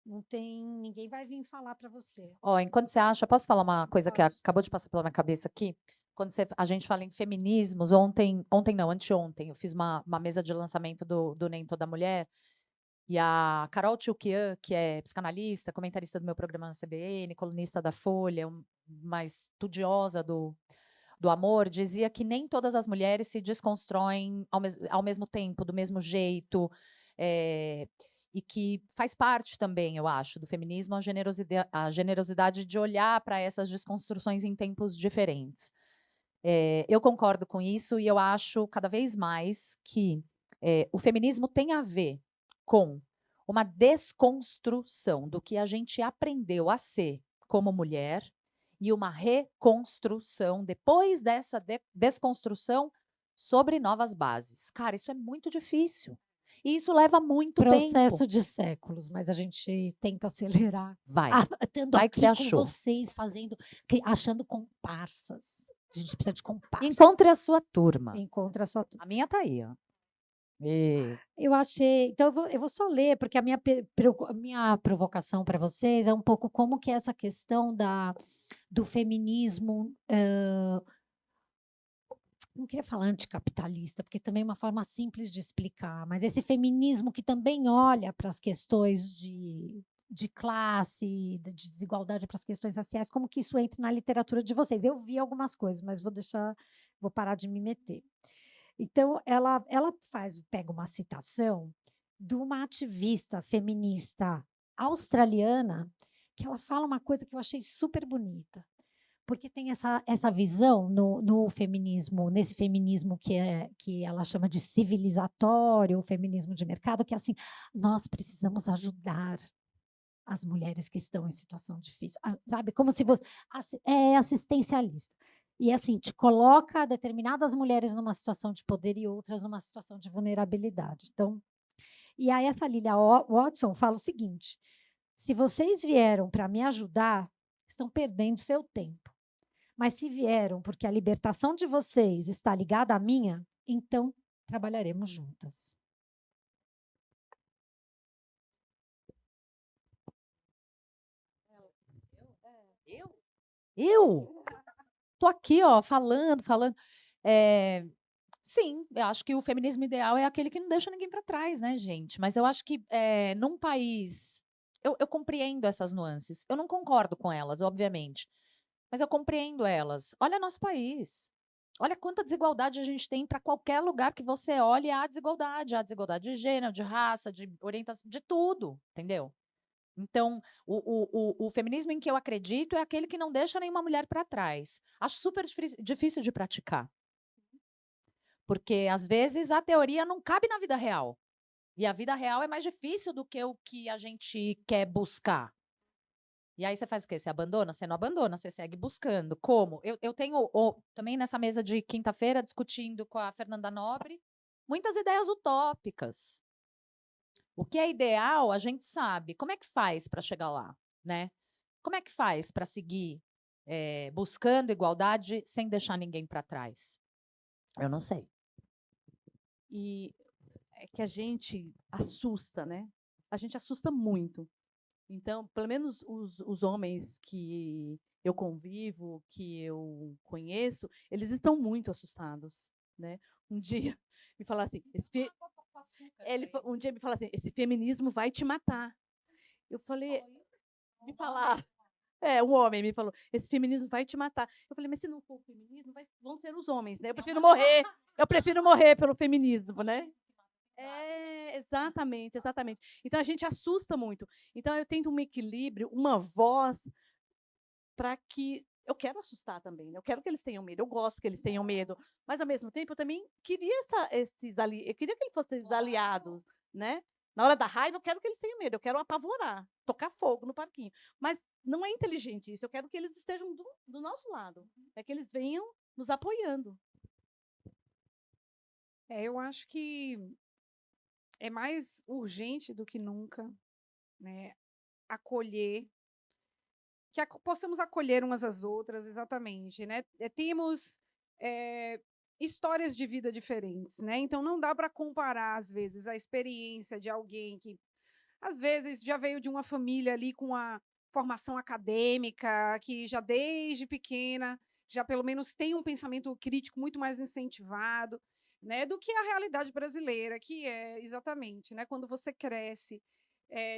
Ninguém vai vir falar para você. Enquanto você acha, posso falar uma coisa que Pode. acabou de passar pela minha cabeça aqui? quando a gente fala em feminismos, ontem não, anteontem, eu fiz uma mesa de lançamento do Nem Toda Mulher, e a Carol Tchoukian, que é psicanalista, comentarista do meu programa na CBN, colunista da Folha, uma estudiosa do amor, dizia que nem todas as mulheres se desconstroem ao mesmo tempo, do mesmo jeito, e que faz parte também, eu acho, do feminismo a generosidade de olhar para essas desconstruções em tempos diferentes. Eu concordo com isso e eu acho cada vez mais que o feminismo tem a ver com uma desconstrução do que a gente aprendeu a ser como mulher e uma reconstrução, depois dessa desconstrução, sobre novas bases. Cara, isso é muito difícil. E isso leva muito Processo tempo. de séculos, mas a gente tenta acelerar. Vai. Estando Vai que você aqui com achou. vocês, achando comparsas. A gente precisa de comparsas. Encontre a sua turma. Encontre a sua turma. A minha tá aí, ó. Eu achei. Então, eu vou só ler, porque a minha provocação para vocês é um pouco como que essa questão do feminismo. Não queria falar anticapitalista, porque também é uma forma simples de explicar, mas esse feminismo que também olha para as questões de classe, de desigualdade, para as questões raciais, como que isso entra na literatura de vocês. Eu vi algumas coisas, mas vou parar de me meter. Então, ela pega uma citação de uma ativista feminista australiana, que ela fala uma coisa que eu achei super bonita, porque tem essa visão no feminismo, nesse feminismo que ela chama de civilizatório, o feminismo de mercado, que é assim, nós precisamos ajudar as mulheres que estão em situação difícil, sabe? Como se você é assistencialista. E assim, te coloca determinadas mulheres numa situação de poder e outras numa situação de vulnerabilidade. Então, e aí essa Lilia Watson fala o seguinte: se vocês vieram para me ajudar, estão perdendo seu tempo. Mas se vieram porque a libertação de vocês está ligada à minha, então trabalharemos juntas. Eu? Tô aqui, ó, falando. Sim, eu acho que o feminismo ideal é aquele que não deixa ninguém para trás, né, gente? Mas eu acho que num país. Eu compreendo essas nuances. Eu não concordo com elas, obviamente. Mas eu compreendo elas. Olha nosso país. Olha quanta desigualdade a gente tem para qualquer lugar que você olhe, há desigualdade. Há desigualdade de gênero, de raça, de orientação, de tudo, entendeu? Então, o feminismo em que eu acredito é aquele que não deixa nenhuma mulher para trás. Acho super difícil de praticar. Porque, às vezes, a teoria não cabe na vida real. E a vida real é mais difícil do que o que a gente quer buscar. E aí você faz o quê? Você abandona? Você não abandona, você segue buscando. Como? Eu tenho, também nessa mesa de quinta-feira, discutindo com a Fernanda Nobre, muitas ideias utópicas. O que é ideal, a gente sabe. Como é que faz para chegar lá? Né? Como é que faz para seguir buscando igualdade sem deixar ninguém para trás? Eu não sei. E é que a gente assusta, né? A gente assusta muito. Então, pelo menos os homens que eu convivo, que eu conheço, eles estão muito assustados, né? Um dia me falaram assim, um dia me falaram assim, esse feminismo vai te matar. Eu falei, me falar, um homem me falou, esse feminismo vai te matar. Eu falei, mas se não for o feminismo, vão ser os homens, né? Eu prefiro morrer. Eu prefiro morrer pelo feminismo, né? Exatamente. Então a gente assusta muito. Então eu tento um equilíbrio, uma voz para que eu quero assustar também, né? Eu quero que eles tenham medo, eu gosto que eles tenham medo, mas ao mesmo tempo eu também queria eu queria que eles fossem aliados, né? Na hora da raiva eu quero que eles tenham medo, eu quero apavorar, tocar fogo no parquinho, mas não é inteligente isso. Eu quero que eles estejam do nosso lado, é que eles venham nos apoiando. Eu acho que é mais urgente do que nunca, né, acolher, que possamos acolher umas às outras, exatamente, né? Temos histórias de vida diferentes, né? Então não dá para comparar às vezes a experiência de alguém que às vezes já veio de uma família ali com a formação acadêmica, que já desde pequena já pelo menos tem um pensamento crítico muito mais incentivado, né, do que a realidade brasileira, que é exatamente, né, quando você cresce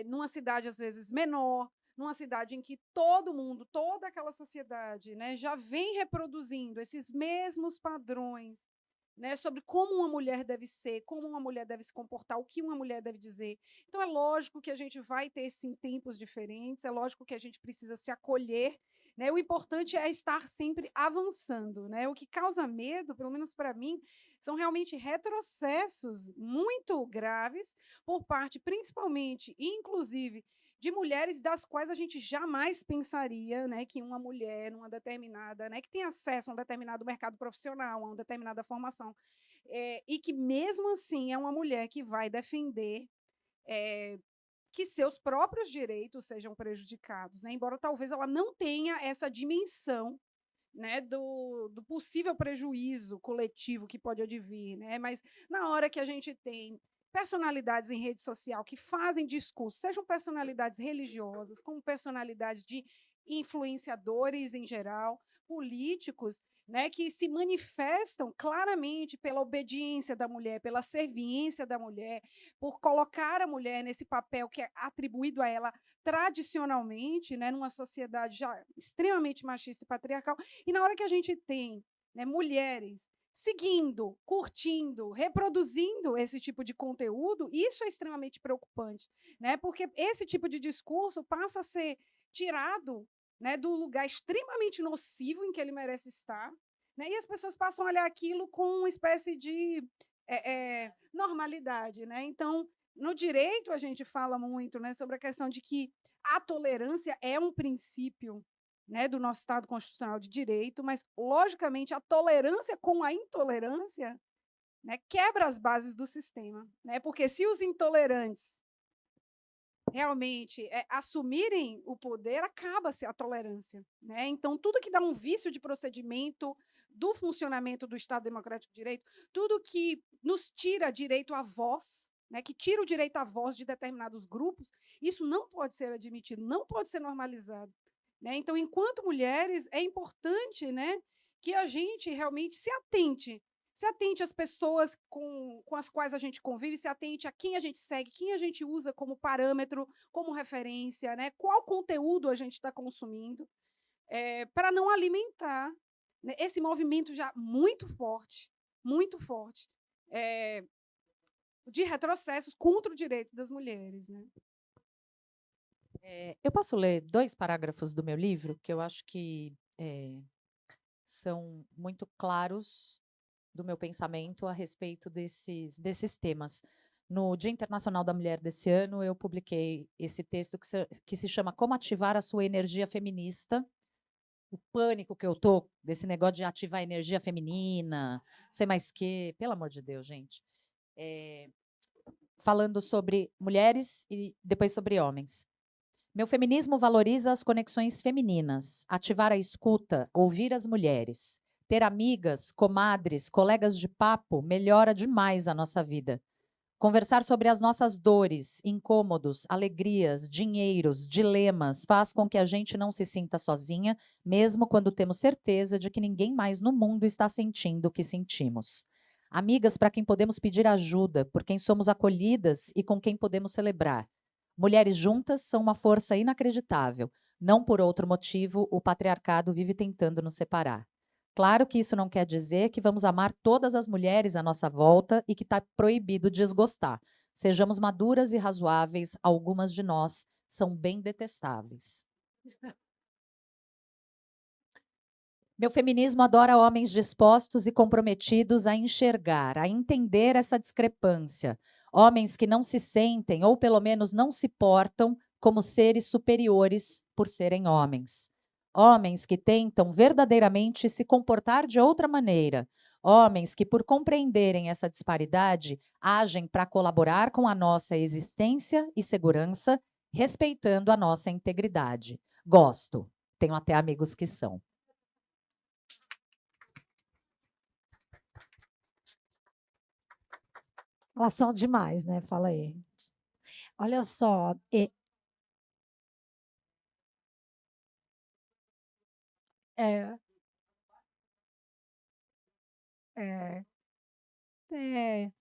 numa cidade às vezes menor, numa cidade em que todo mundo, toda aquela sociedade, né, já vem reproduzindo esses mesmos padrões, né, sobre como uma mulher deve ser, como uma mulher deve se comportar, o que uma mulher deve dizer. Então, é lógico que a gente vai ter, sim, tempos diferentes, é lógico que a gente precisa se acolher, né? O importante é estar sempre avançando. Né? O que causa medo, pelo menos para mim, são realmente retrocessos muito graves por parte, principalmente, inclusive, de mulheres das quais a gente jamais pensaria, né, que uma mulher, numa determinada, né, que tem acesso a um determinado mercado profissional, a uma determinada formação, e que, mesmo assim, é uma mulher que vai defender que seus próprios direitos sejam prejudicados, né? Embora talvez ela não tenha essa dimensão, né, do possível prejuízo coletivo que pode advir, né? Mas na hora que a gente tem personalidades em rede social que fazem discurso, sejam personalidades religiosas, como personalidades de influenciadores em geral, políticos, né, que se manifestam claramente pela obediência da mulher, pela serviência da mulher, por colocar a mulher nesse papel que é atribuído a ela tradicionalmente, né, numa sociedade já extremamente machista e patriarcal. E na hora que a gente tem, né, mulheres seguindo, curtindo, reproduzindo esse tipo de conteúdo, isso é extremamente preocupante, né? Porque esse tipo de discurso passa a ser tirado, né, do lugar extremamente nocivo em que ele merece estar, né? E as pessoas passam a olhar aquilo com uma espécie de normalidade. Né? Então, no direito, a gente fala muito, né, sobre a questão de que a tolerância é um princípio, né, do nosso Estado Constitucional de Direito, mas, logicamente, a tolerância com a intolerância, né, quebra as bases do sistema. Né? Porque se os intolerantes realmente assumirem o poder, acaba-se a tolerância. Né? Então, tudo que dá um vício de procedimento do funcionamento do Estado Democrático de Direito, tudo que nos tira direito à voz, né, que tira o direito à voz de determinados grupos, isso não pode ser admitido, não pode ser normalizado. Né? Então, enquanto mulheres, é importante, né, que a gente realmente se atente às pessoas com as quais a gente convive, se atente a quem a gente segue, quem a gente usa como parâmetro, como referência, né? Qual conteúdo a gente está consumindo, para não alimentar, né, esse movimento já muito forte, de retrocessos contra o direito das mulheres. Né? Eu posso ler 2 parágrafos do meu livro, que eu acho que são muito claros do meu pensamento a respeito desses temas. No Dia Internacional da Mulher desse ano, eu publiquei esse texto que se chama Como Ativar a Sua Energia Feminista. O pânico que eu tô desse negócio de ativar a energia feminina, sei mais que, pelo amor de Deus, gente. Falando sobre mulheres e depois sobre homens. Meu feminismo valoriza as conexões femininas, ativar a escuta, ouvir as mulheres. Ter amigas, comadres, colegas de papo melhora demais a nossa vida. Conversar sobre as nossas dores, incômodos, alegrias, dinheiros, dilemas faz com que a gente não se sinta sozinha, mesmo quando temos certeza de que ninguém mais no mundo está sentindo o que sentimos. Amigas para quem podemos pedir ajuda, por quem somos acolhidas e com quem podemos celebrar. Mulheres juntas são uma força inacreditável. Não por outro motivo, o patriarcado vive tentando nos separar. Claro que isso não quer dizer que vamos amar todas as mulheres à nossa volta e que está proibido desgostar. Sejamos maduras e razoáveis, algumas de nós são bem detestáveis. Meu feminismo adora homens dispostos e comprometidos a enxergar, a entender essa discrepância. Homens que não se sentem, ou pelo menos não se portam, como seres superiores por serem homens. Homens que tentam verdadeiramente se comportar de outra maneira. Homens que, por compreenderem essa disparidade, agem para colaborar com a nossa existência e segurança, respeitando a nossa integridade. Gosto. Tenho até amigos que são. Elas são demais, né? Fala aí. Olha só.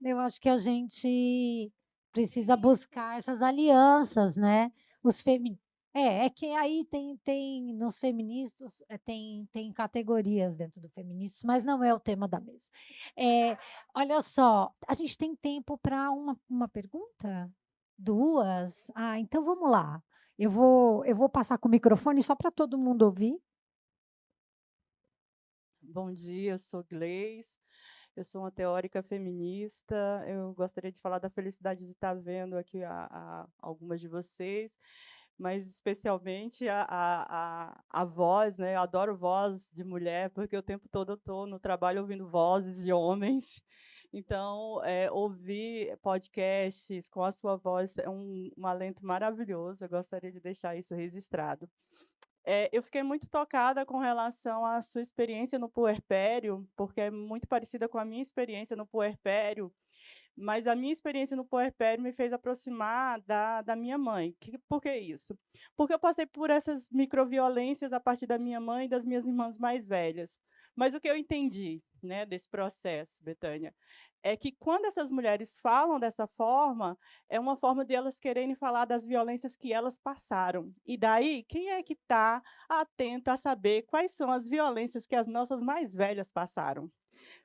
Eu acho que a gente precisa buscar essas alianças, né? Os femi é que aí tem nos feministas, tem categorias dentro do feminismo, mas não é o tema da mesa. Olha só, a gente tem tempo para uma pergunta? 2? Ah, então vamos lá. Eu vou passar com o microfone só para todo mundo ouvir. Bom dia, eu sou Gleice, eu sou uma teórica feminista. Eu gostaria de falar da felicidade de estar vendo aqui algumas de vocês, mas especialmente a voz, né? Eu adoro voz de mulher, porque o tempo todo eu estou no trabalho ouvindo vozes de homens. Então, ouvir podcasts com a sua voz é um alento maravilhoso. Eu gostaria de deixar isso registrado. Eu fiquei muito tocada com relação à sua experiência no puerpério, porque é muito parecida com a minha experiência no puerpério, mas a minha experiência no puerpério me fez aproximar da minha mãe. Por que isso? Porque eu passei por essas microviolências a partir da minha mãe e das minhas irmãs mais velhas. Mas o que eu entendi, né, desse processo, Betânia, é que quando essas mulheres falam dessa forma, é uma forma de elas quererem falar das violências que elas passaram. E daí, quem é que está atento a saber quais são as violências que as nossas mais velhas passaram?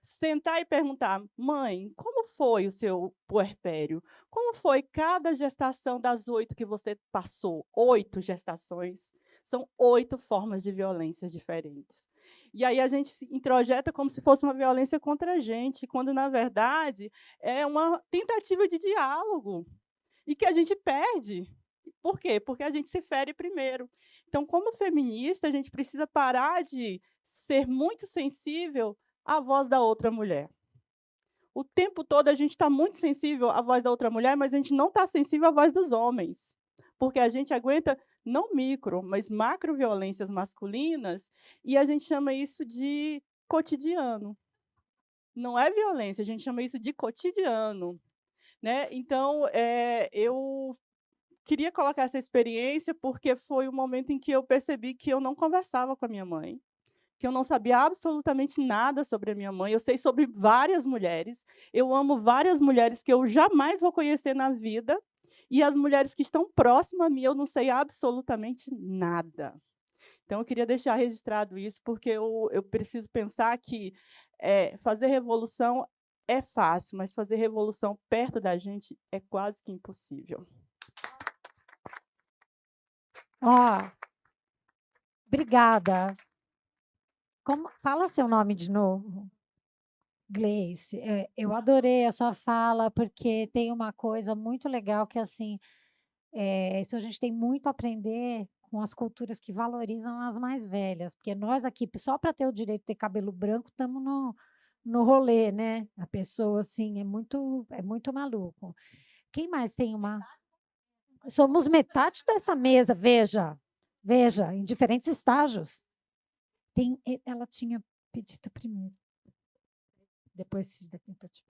Sentar e perguntar: mãe, como foi o seu puerpério? Como foi cada gestação das 8 que você passou? 8 gestações. São 8 formas de violências diferentes. E aí a gente se introjeta como se fosse uma violência contra a gente, quando, na verdade, é uma tentativa de diálogo e que a gente perde. Por quê? Porque a gente se fere primeiro. Então, como feminista, a gente precisa parar de ser muito sensível à voz da outra mulher. O tempo todo a gente está muito sensível à voz da outra mulher, mas a gente não está sensível à voz dos homens, porque a gente aguenta não micro, mas macro violências masculinas, e a gente chama isso de cotidiano. Não é violência, a gente chama isso de cotidiano. Né? Então, eu queria colocar essa experiência porque foi o momento em que eu percebi que eu não conversava com a minha mãe, que eu não sabia absolutamente nada sobre a minha mãe. Eu sei sobre várias mulheres, eu amo várias mulheres que eu jamais vou conhecer na vida, e as mulheres que estão próximas a mim, eu não sei absolutamente nada. Então, eu queria deixar registrado isso, porque eu preciso pensar que fazer revolução é fácil, mas fazer revolução perto da gente é quase que impossível. Obrigada. Fala seu nome de novo. Gleice, eu adorei a sua fala, porque tem uma coisa muito legal que, assim, isso a gente tem muito a aprender com as culturas que valorizam as mais velhas, porque nós aqui, só para ter o direito de ter cabelo branco, estamos no rolê, né? A pessoa, assim, é muito maluco. Quem mais tem uma... Somos metade dessa mesa, veja, em diferentes estágios. Ela tinha pedido primeiro. Depois, se der tempo, eu te...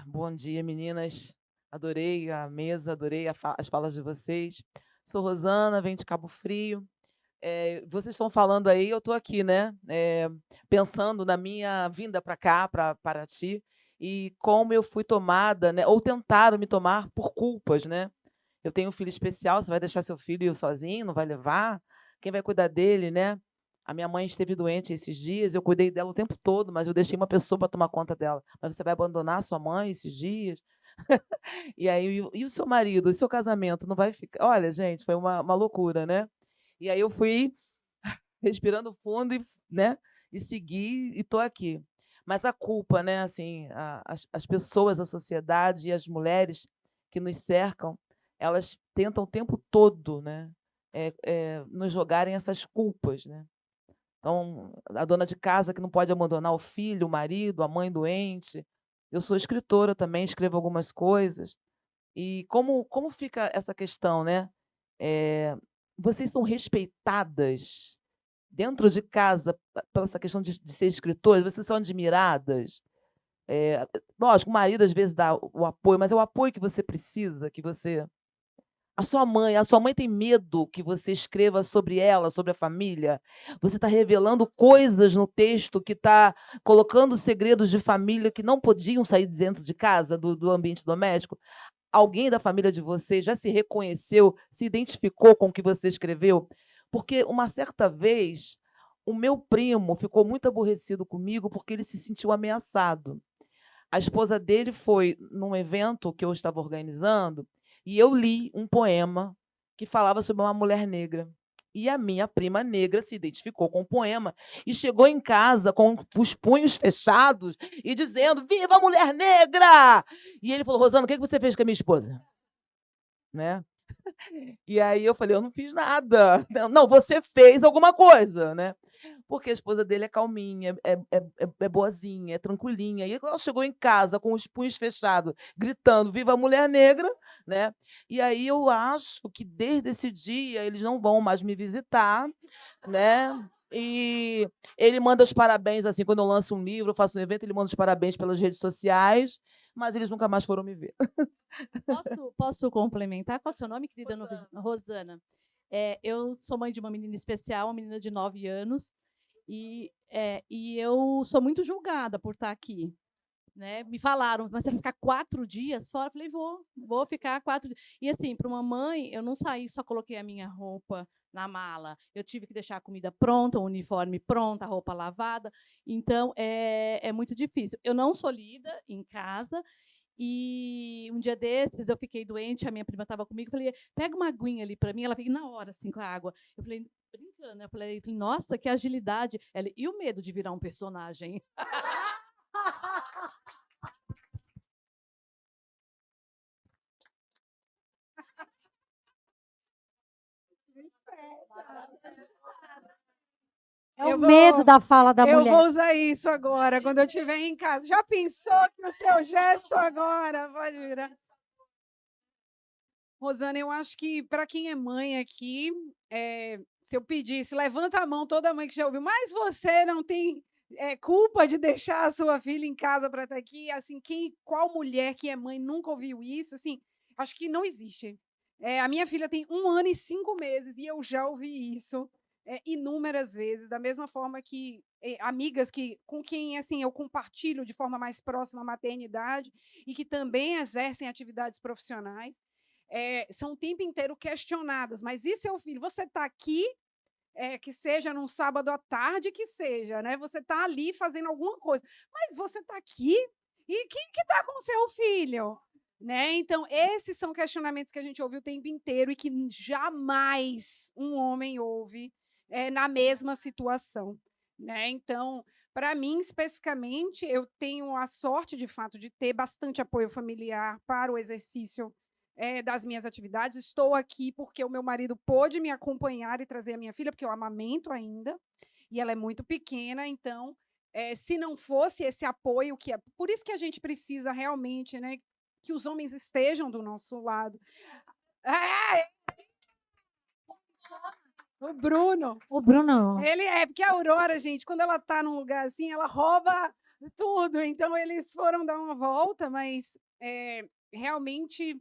Bom dia, meninas. Adorei a mesa, adorei as falas de vocês. Sou Rosana, venho de Cabo Frio. Vocês estão falando aí, eu estou aqui, né? Pensando na minha vinda para cá, para Paraty, e como eu fui tomada, né? Ou tentaram me tomar por culpas, né? Eu tenho um filho especial, você vai deixar seu filho sozinho, não vai levar? Quem vai cuidar dele, né? A minha mãe esteve doente esses dias, eu cuidei dela o tempo todo, mas eu deixei uma pessoa para tomar conta dela. Mas você vai abandonar a sua mãe esses dias? E aí, e o seu marido, o seu casamento, não vai ficar... Olha, gente, foi uma loucura, né? E aí eu fui respirando fundo né, e segui e estou aqui. Mas a culpa, né, assim, as pessoas, a sociedade e as mulheres que nos cercam, elas tentam o tempo todo, né, nos jogarem essas culpas, né? Então, a dona de casa que não pode abandonar o filho, o marido, a mãe doente. Eu sou escritora também, escrevo algumas coisas. E como fica essa questão, né? Vocês são respeitadas dentro de casa pela essa questão de ser escritoras? Vocês são admiradas? Lógico, o marido às vezes dá o apoio, mas é o apoio que você precisa, que você... A sua mãe tem medo que você escreva sobre ela, sobre a família? Você está revelando coisas no texto que está colocando segredos de família que não podiam sair de dentro de casa, do ambiente doméstico? Alguém da família de vocês já se reconheceu, se identificou com o que você escreveu? Porque uma certa vez, o meu primo ficou muito aborrecido comigo porque ele se sentiu ameaçado. A esposa dele foi num evento que eu estava organizando e eu li um poema que falava sobre uma mulher negra. E a minha prima negra se identificou com o poema e chegou em casa com os punhos fechados e dizendo: Viva a mulher negra! E ele falou: Rosana, o que você fez com a minha esposa? Né? E aí eu falei: Eu não fiz nada. Não, você fez alguma coisa, né? Porque a esposa dele é calminha, é boazinha, é tranquilinha. E ela chegou em casa com os punhos fechados, gritando: Viva a mulher negra! Né? E aí eu acho que desde esse dia eles não vão mais me visitar, né? E ele manda os parabéns, assim, quando eu lanço um livro, eu faço um evento, ele manda os parabéns pelas redes sociais, mas eles nunca mais foram me ver. Posso complementar? Qual é o seu nome, querida? Rosana. Eu sou mãe de uma menina especial, uma menina de 9 anos, e eu sou muito julgada por estar aqui. Né? Me falaram, mas você vai ficar 4 dias fora? Eu falei, vou ficar 4 dias. E assim, para uma mãe, eu não saí, só coloquei a minha roupa na mala. Eu tive que deixar a comida pronta, o uniforme pronto, a roupa lavada. Então, é muito difícil. Eu não sou lida em casa. E um dia desses eu fiquei doente, a minha prima estava comigo, falei, pega uma aguinha ali para mim, ela veio na hora assim com a água. Eu falei, brincando, né? Eu falei, nossa, que agilidade. Ela, e o medo de virar um personagem? É o medo da fala da Eu mulher. vou usar isso agora, quando eu estiver em casa. Já pensou que o seu gesto agora pode virar? Rosana, eu acho que para quem é mãe aqui, se eu pedisse, levanta a mão toda mãe que já ouviu, mas você não tem culpa de deixar a sua filha em casa para estar aqui? Assim, qual mulher que é mãe nunca ouviu isso? Assim, acho que não existe. A minha filha tem 1 ano e 5 meses e eu já ouvi isso inúmeras vezes, da mesma forma que amigas com quem assim eu compartilho de forma mais próxima a maternidade e que também exercem atividades profissionais, são o tempo inteiro questionadas. Mas e seu filho? Você está aqui, que seja num sábado à tarde, que seja, né? Você está ali fazendo alguma coisa. Mas você está aqui? E quem que está com seu filho? Né? Então, esses são questionamentos que a gente ouve o tempo inteiro e que jamais um homem ouve na mesma situação. Né? Então, para mim, especificamente, eu tenho a sorte, de fato, de ter bastante apoio familiar para o exercício das minhas atividades. Estou aqui porque o meu marido pôde me acompanhar e trazer a minha filha, porque eu amamento ainda, e ela é muito pequena, então, se não fosse esse apoio, por isso que a gente precisa realmente, né, que os homens estejam do nosso lado. O Bruno. O Bruno. Ele porque a Aurora, gente, quando ela está num lugar assim, ela rouba tudo. Então, eles foram dar uma volta, mas realmente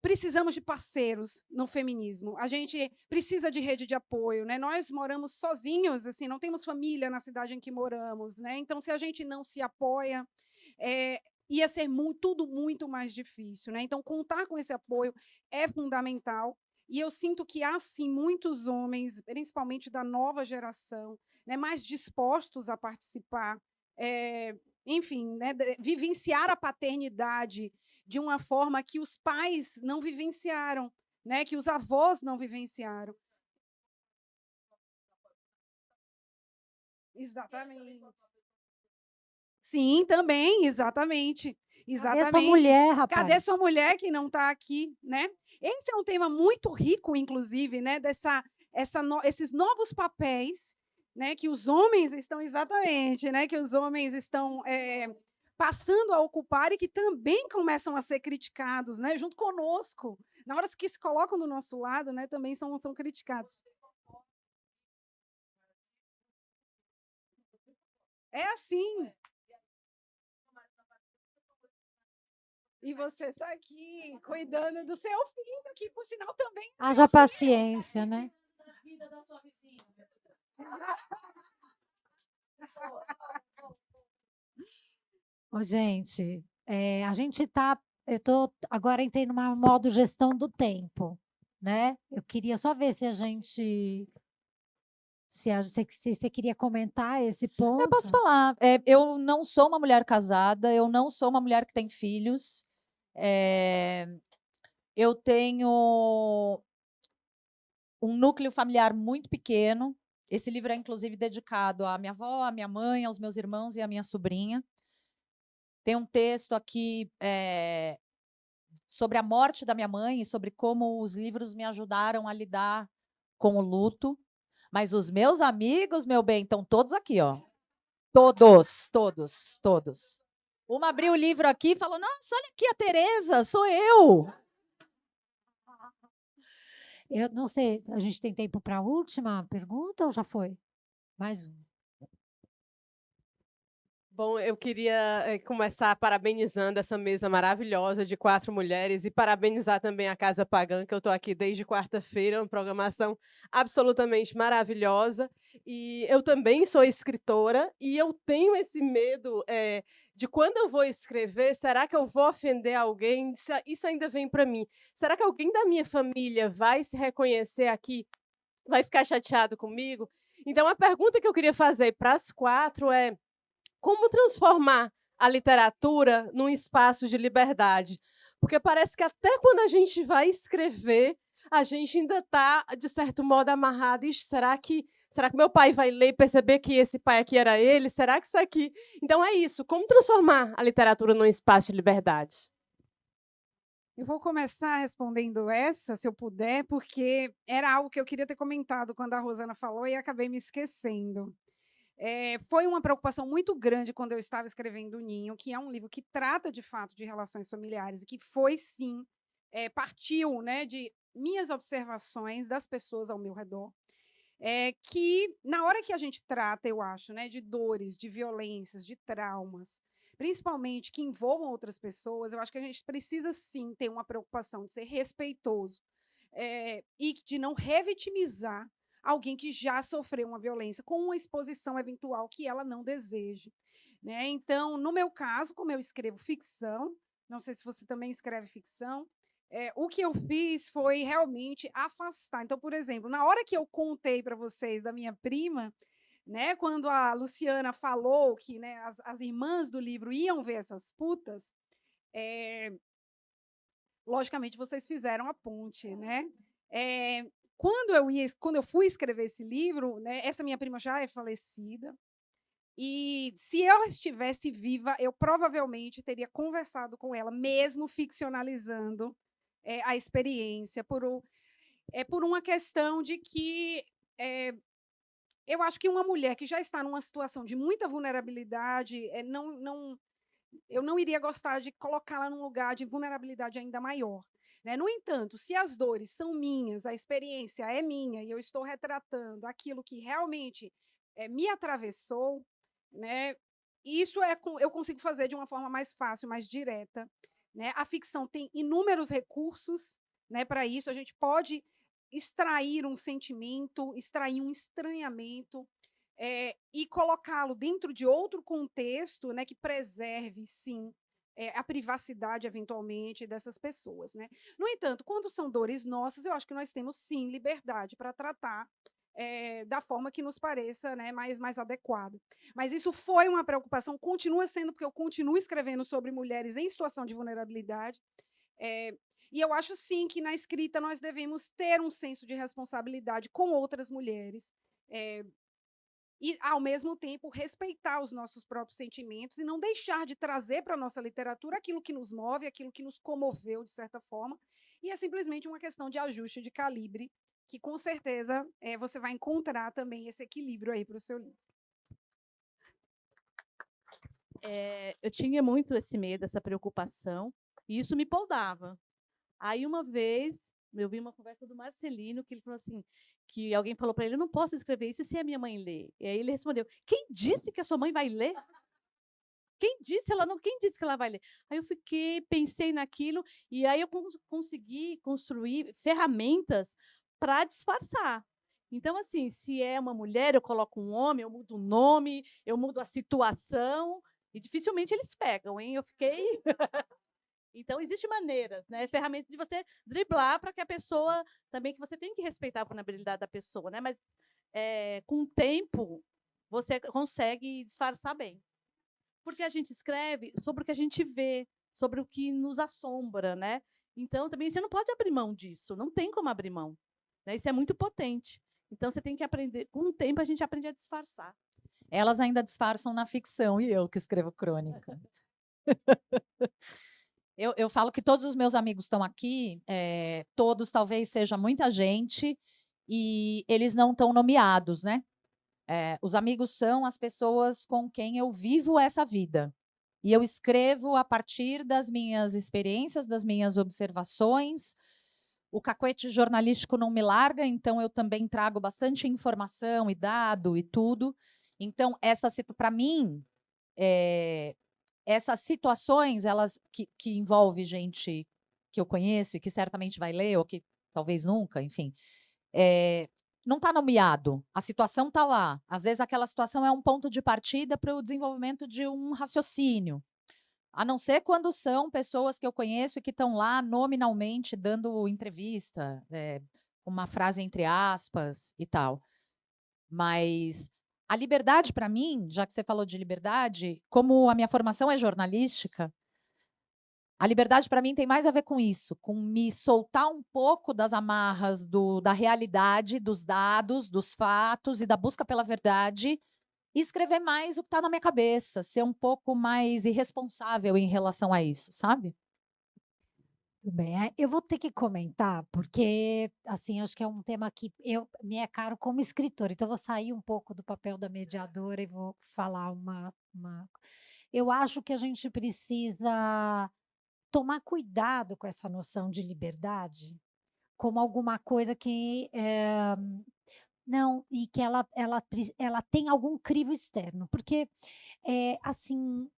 precisamos de parceiros no feminismo. A gente precisa de rede de apoio, né? Nós moramos sozinhos, assim, não temos família na cidade em que moramos, né? Então, se a gente não se apoia, ia ser tudo muito mais difícil, né? Então, contar com esse apoio é fundamental. E eu sinto que há, sim, muitos homens, principalmente da nova geração, né, mais dispostos a participar, enfim, né, vivenciar a paternidade de uma forma que os pais não vivenciaram, né, que os avós não vivenciaram. Exatamente. Sim, também, exatamente. Cadê sua mulher, rapaz? Cadê sua mulher que não está aqui, né? Esse é um tema muito rico, inclusive, né? Esses novos papéis, né? Que os homens estão exatamente, né? Que os homens estão passando a ocupar e que também começam a ser criticados, né? Junto conosco, na hora que se colocam do nosso lado, né? Também são criticados. É assim. E você está aqui cuidando do seu filho, que por sinal também Haja paciência, né? Ô, gente, a gente tá. Eu tô agora entrei numa modo gestão do tempo, né? Eu queria só ver se a gente. Se você queria comentar esse ponto. Eu posso falar. Eu não sou uma mulher casada, eu não sou uma mulher que tem filhos. Eu tenho um núcleo familiar muito pequeno. Esse livro é, inclusive, dedicado à minha avó, à minha mãe, aos meus irmãos e à minha sobrinha. Tem um texto aqui sobre a morte da minha mãe e sobre como os livros me ajudaram a lidar com o luto. Mas os meus amigos, meu bem, estão todos aqui, ó. Todos. Uma abriu o livro aqui e falou: nossa, olha aqui a Tereza, sou eu. Eu não sei, a gente tem tempo para a última pergunta ou já foi? Mais um. Bom, eu queria começar parabenizando essa mesa maravilhosa de 4 mulheres e parabenizar também a Casa Pagã, que eu estou aqui desde quarta-feira, uma programação absolutamente maravilhosa. E eu também sou escritora e eu tenho esse medo de quando eu vou escrever, será que eu vou ofender alguém? Isso ainda vem para mim. Será que alguém da minha família vai se reconhecer aqui, vai ficar chateado comigo? Então, a pergunta que eu queria fazer para as 4 é: como transformar a literatura num espaço de liberdade? Porque parece que até quando a gente vai escrever, a gente ainda está, de certo modo, amarrado. Ixi, será que meu pai vai ler e perceber que esse pai aqui era ele? Será que isso aqui... Então, é isso. Como transformar a literatura num espaço de liberdade? Eu vou começar respondendo essa, se eu puder, porque era algo que eu queria ter comentado quando a Rosana falou e acabei me esquecendo. Foi uma preocupação muito grande quando eu estava escrevendo o Ninho, que é um livro que trata, de fato, de relações familiares, e que foi, sim, partiu, né, de minhas observações das pessoas ao meu redor, que, na hora que a gente trata, eu acho, né, de dores, de violências, de traumas, principalmente que envolvam outras pessoas, eu acho que a gente precisa, sim, ter uma preocupação de ser respeitoso e de não revitimizar alguém que já sofreu uma violência com uma exposição eventual que ela não deseje, né? Então, no meu caso, como eu escrevo ficção, não sei se você também escreve ficção, o que eu fiz foi realmente afastar. Então, por exemplo, na hora que eu contei para vocês da minha prima, né, quando a Luciana falou que, né, as irmãs do livro iam ver essas putas, logicamente vocês fizeram a ponte, né? Quando eu fui escrever esse livro, né, essa minha prima já é falecida, e se ela estivesse viva, eu provavelmente teria conversado com ela, mesmo ficcionalizando a experiência, por uma questão de que eu acho que uma mulher que já está numa situação de muita vulnerabilidade, eu não iria gostar de colocá-la num lugar de vulnerabilidade ainda maior. Né? No entanto, se as dores são minhas, a experiência é minha, e eu estou retratando aquilo que realmente me atravessou, né? Isso eu consigo fazer de uma forma mais fácil, mais direta. Né? A ficção tem inúmeros recursos, né, para isso. A gente pode extrair um sentimento, extrair um estranhamento, e colocá-lo dentro de outro contexto, né, que preserve, sim, a privacidade, eventualmente, dessas pessoas. Né? No entanto, quando são dores nossas, eu acho que nós temos, sim, liberdade para tratar da forma que nos pareça, né, mais adequada. Mas isso foi uma preocupação, continua sendo, porque eu continuo escrevendo sobre mulheres em situação de vulnerabilidade, e eu acho, sim, que na escrita nós devemos ter um senso de responsabilidade com outras mulheres, e, ao mesmo tempo, respeitar os nossos próprios sentimentos e não deixar de trazer para a nossa literatura aquilo que nos move, aquilo que nos comoveu, de certa forma, e é simplesmente uma questão de ajuste de calibre, que, com certeza, você vai encontrar também esse equilíbrio aí para o seu livro. Eu tinha muito esse medo, essa preocupação, e isso me podava. Aí, uma vez, eu vi uma conversa do Marcelino, que ele falou assim, que alguém falou para ele: eu não posso escrever isso se a minha mãe ler. E aí ele respondeu: quem disse que a sua mãe vai ler? Quem disse que ela vai ler? Aí eu pensei naquilo, e aí eu consegui construir ferramentas para disfarçar. Então, assim, se é uma mulher, eu coloco um homem, eu mudo o nome, eu mudo a situação, e dificilmente eles pegam, hein? Eu fiquei. Então, existem maneiras, né? Ferramenta de você driblar para que a pessoa também, que você tem que respeitar a vulnerabilidade da pessoa, né? Mas com o tempo, você consegue disfarçar bem. Porque a gente escreve sobre o que a gente vê, sobre o que nos assombra, né? Então, também você não pode abrir mão disso, não tem como abrir mão. Né? Isso é muito potente. Então, você tem que aprender. Com o tempo, a gente aprende a disfarçar. Elas ainda disfarçam na ficção, e eu que escrevo crônica. Eu falo que todos os meus amigos estão aqui, todos talvez seja muita gente, e eles não estão nomeados, né? Os amigos são as pessoas com quem eu vivo essa vida. E eu escrevo a partir das minhas experiências, das minhas observações. O cacuete jornalístico não me larga, então eu também trago bastante informação e dado e tudo. Então, para mim, essas situações, elas que envolvem gente que eu conheço e que certamente vai ler, ou que talvez nunca, enfim, não está nomeado, a situação está lá. Às vezes aquela situação é um ponto de partida para o desenvolvimento de um raciocínio. A não ser quando são pessoas que eu conheço e que estão lá nominalmente dando entrevista, uma frase entre aspas e tal. Mas a liberdade, para mim, já que você falou de liberdade, como a minha formação é jornalística, a liberdade, para mim, tem mais a ver com isso, com me soltar um pouco das amarras da realidade, dos dados, dos fatos e da busca pela verdade, e escrever mais o que está na minha cabeça, ser um pouco mais irresponsável em relação a isso, sabe? Tudo bem. Eu vou ter que comentar, porque, assim, acho que é um tema que me é caro como escritora, então eu vou sair um pouco do papel da mediadora e vou falar uma... Eu acho que a gente precisa tomar cuidado com essa noção de liberdade como alguma coisa que não, e que ela tem algum crivo externo, porque assim,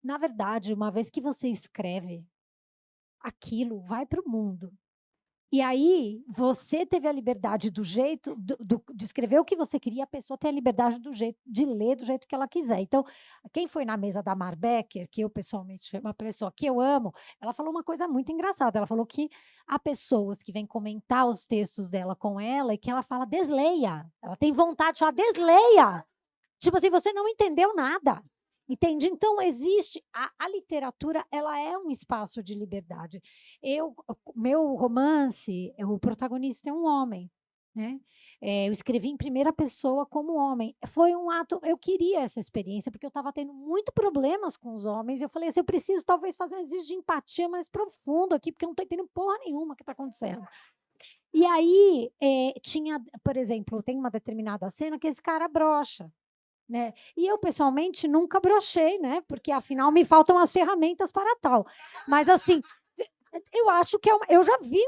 na verdade, uma vez que você escreve, aquilo vai para o mundo. E aí, você teve a liberdade do jeito de escrever o que você queria, a pessoa tem a liberdade do jeito de ler do jeito que ela quiser. Então, quem foi na mesa da Mar Becker, que eu pessoalmente é uma pessoa que eu amo, ela falou uma coisa muito engraçada. Ela falou que há pessoas que vêm comentar os textos dela com ela e que ela fala desleia. Ela tem vontade de falar desleia. Tipo assim, você não entendeu nada. Entende? Então, existe... A literatura, ela é um espaço de liberdade. Meu romance, o protagonista é um homem. Né? Eu escrevi em primeira pessoa como homem. Foi um ato... Eu queria essa experiência, porque eu estava tendo muito problemas com os homens. Eu falei assim, eu preciso talvez fazer um exercício de empatia mais profundo aqui, porque eu não estou entendendo porra nenhuma que está acontecendo. E aí, tinha, por exemplo, tem uma determinada cena que esse cara brocha. Né? E eu, pessoalmente, nunca brochei, né? Porque, afinal, me faltam as ferramentas para tal. Mas, assim, eu acho que eu já vi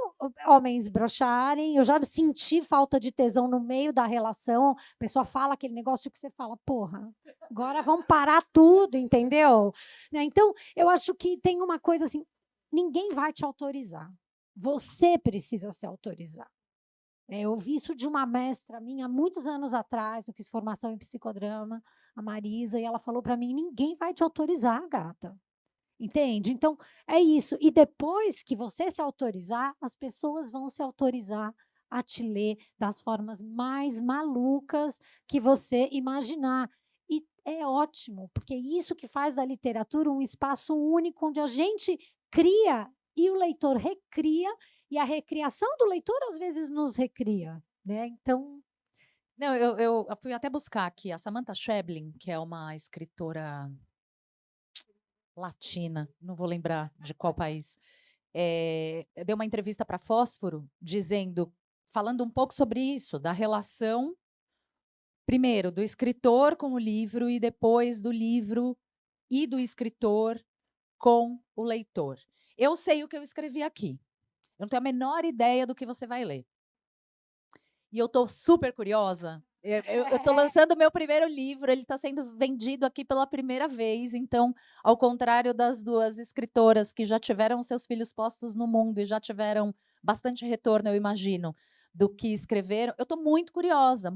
homens brocharem, eu já senti falta de tesão no meio da relação. A pessoa fala aquele negócio que você fala, porra, agora vamos parar tudo, entendeu? Né? Então, eu acho que tem uma coisa assim, ninguém vai te autorizar. Você precisa se autorizar. Eu ouvi isso de uma mestra minha há muitos anos atrás, eu fiz formação em psicodrama, a Marisa, e ela falou para mim, ninguém vai te autorizar, gata. Entende? Então, é isso. E depois que você se autorizar, as pessoas vão se autorizar a te ler das formas mais malucas que você imaginar. E é ótimo, porque é isso que faz da literatura um espaço único, onde a gente cria e o leitor recria, e a recriação do leitor, às vezes, nos recria. Né? Então... Não, eu fui até buscar aqui a Samantha Schweblin, que é uma escritora latina, não vou lembrar de qual país, deu uma entrevista para Fósforo, falando um pouco sobre isso, da relação, primeiro, do escritor com o livro e depois do livro e do escritor com o leitor. Eu sei o que eu escrevi aqui. Eu não tenho a menor ideia do que você vai ler. E eu estou super curiosa Eu estou lançando o meu primeiro livro, ele está sendo vendido aqui pela primeira vez. Então, ao contrário das duas escritoras que já tiveram seus filhos postos no mundo e já tiveram bastante retorno, eu imagino, do que escreveram, eu estou muito curiosa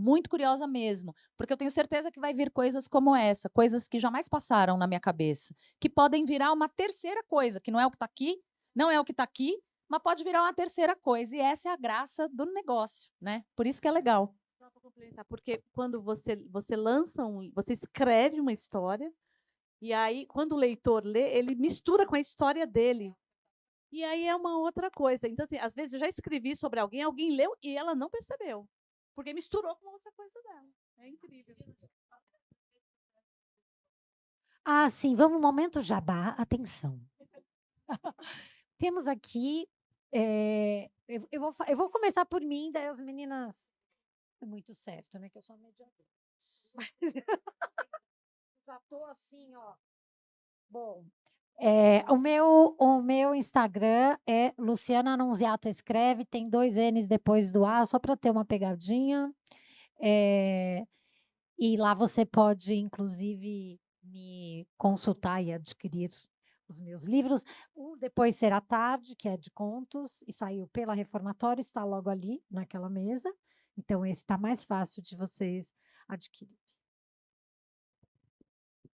mesmo, porque eu tenho certeza que vai vir coisas como essa, coisas que jamais passaram na minha cabeça, que podem virar uma terceira coisa, que não é o que está aqui, não é o que está aqui, mas pode virar uma terceira coisa, e essa é a graça do negócio, né? Por isso que é legal. Só para complementar, porque quando você lança você escreve uma história, e aí, quando o leitor lê, ele mistura com a história dele. E aí é uma outra coisa. Então, assim, às vezes eu já escrevi sobre alguém, alguém leu e ela não percebeu, porque misturou com outra coisa dela. É incrível. Ah, sim, vamos, momento jabá, atenção. Temos aqui, eu vou começar por mim, daí as meninas, é muito certo, né, que eu sou a mediadora. Mas já estou assim, ó. Bom, o meu Instagram é Luciana Annunziata Escreve, tem 2 N's depois do A, só para ter uma pegadinha. E lá você pode, inclusive, me consultar e adquirir os meus livros. O Depois Será Tarde, que é de contos, e saiu pela Reformatório, está logo ali, naquela mesa. Então, esse está mais fácil de vocês adquirirem.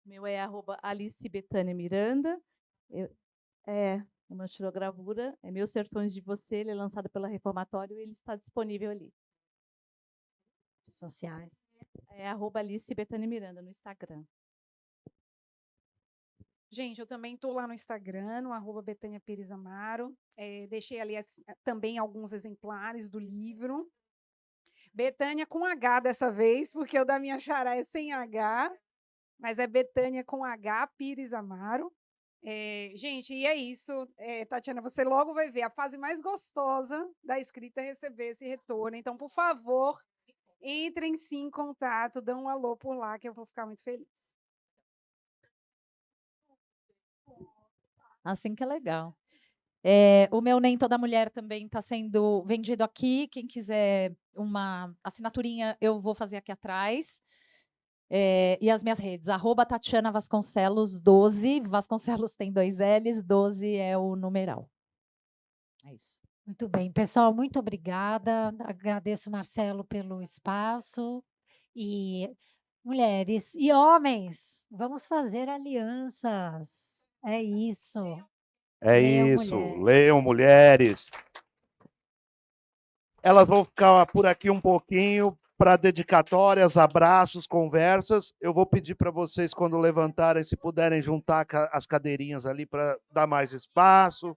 Meu é @Alice Betânia Miranda. Uma estilogravura. É Meus Sertões de Você. Ele é lançado pela Reformatório e ele está disponível ali. Sociais. É @Alice Betânia Miranda no Instagram. Gente, eu também estou lá no Instagram, no @Betânia Pires Amaro. Deixei ali também alguns exemplares do livro. Betânia com H dessa vez, porque o da minha xará é sem H, mas é Betânia com H, Pires Amaro. Gente, e é isso. Tatiana, você logo vai ver. A fase mais gostosa da escrita é receber esse retorno. Então, por favor, entrem sim em contato, dão um alô por lá, que eu vou ficar muito feliz. Assim que é legal. O meu Nem Toda Mulher também está sendo vendido aqui. Quem quiser uma assinaturinha, eu vou fazer aqui atrás. E as minhas redes, @Tatiana Vasconcelos 12. Vasconcelos tem 2 L's, 12 é o numeral. É isso. Muito bem, pessoal, muito obrigada. Agradeço, Marcelo, pelo espaço. E mulheres e homens, vamos fazer alianças. É isso. É Leiam isso, mulheres. leiam mulheres. Elas vão ficar por aqui um pouquinho para dedicatórias, abraços, conversas. Eu vou pedir para vocês, quando levantarem, se puderem juntar as cadeirinhas ali para dar mais espaço.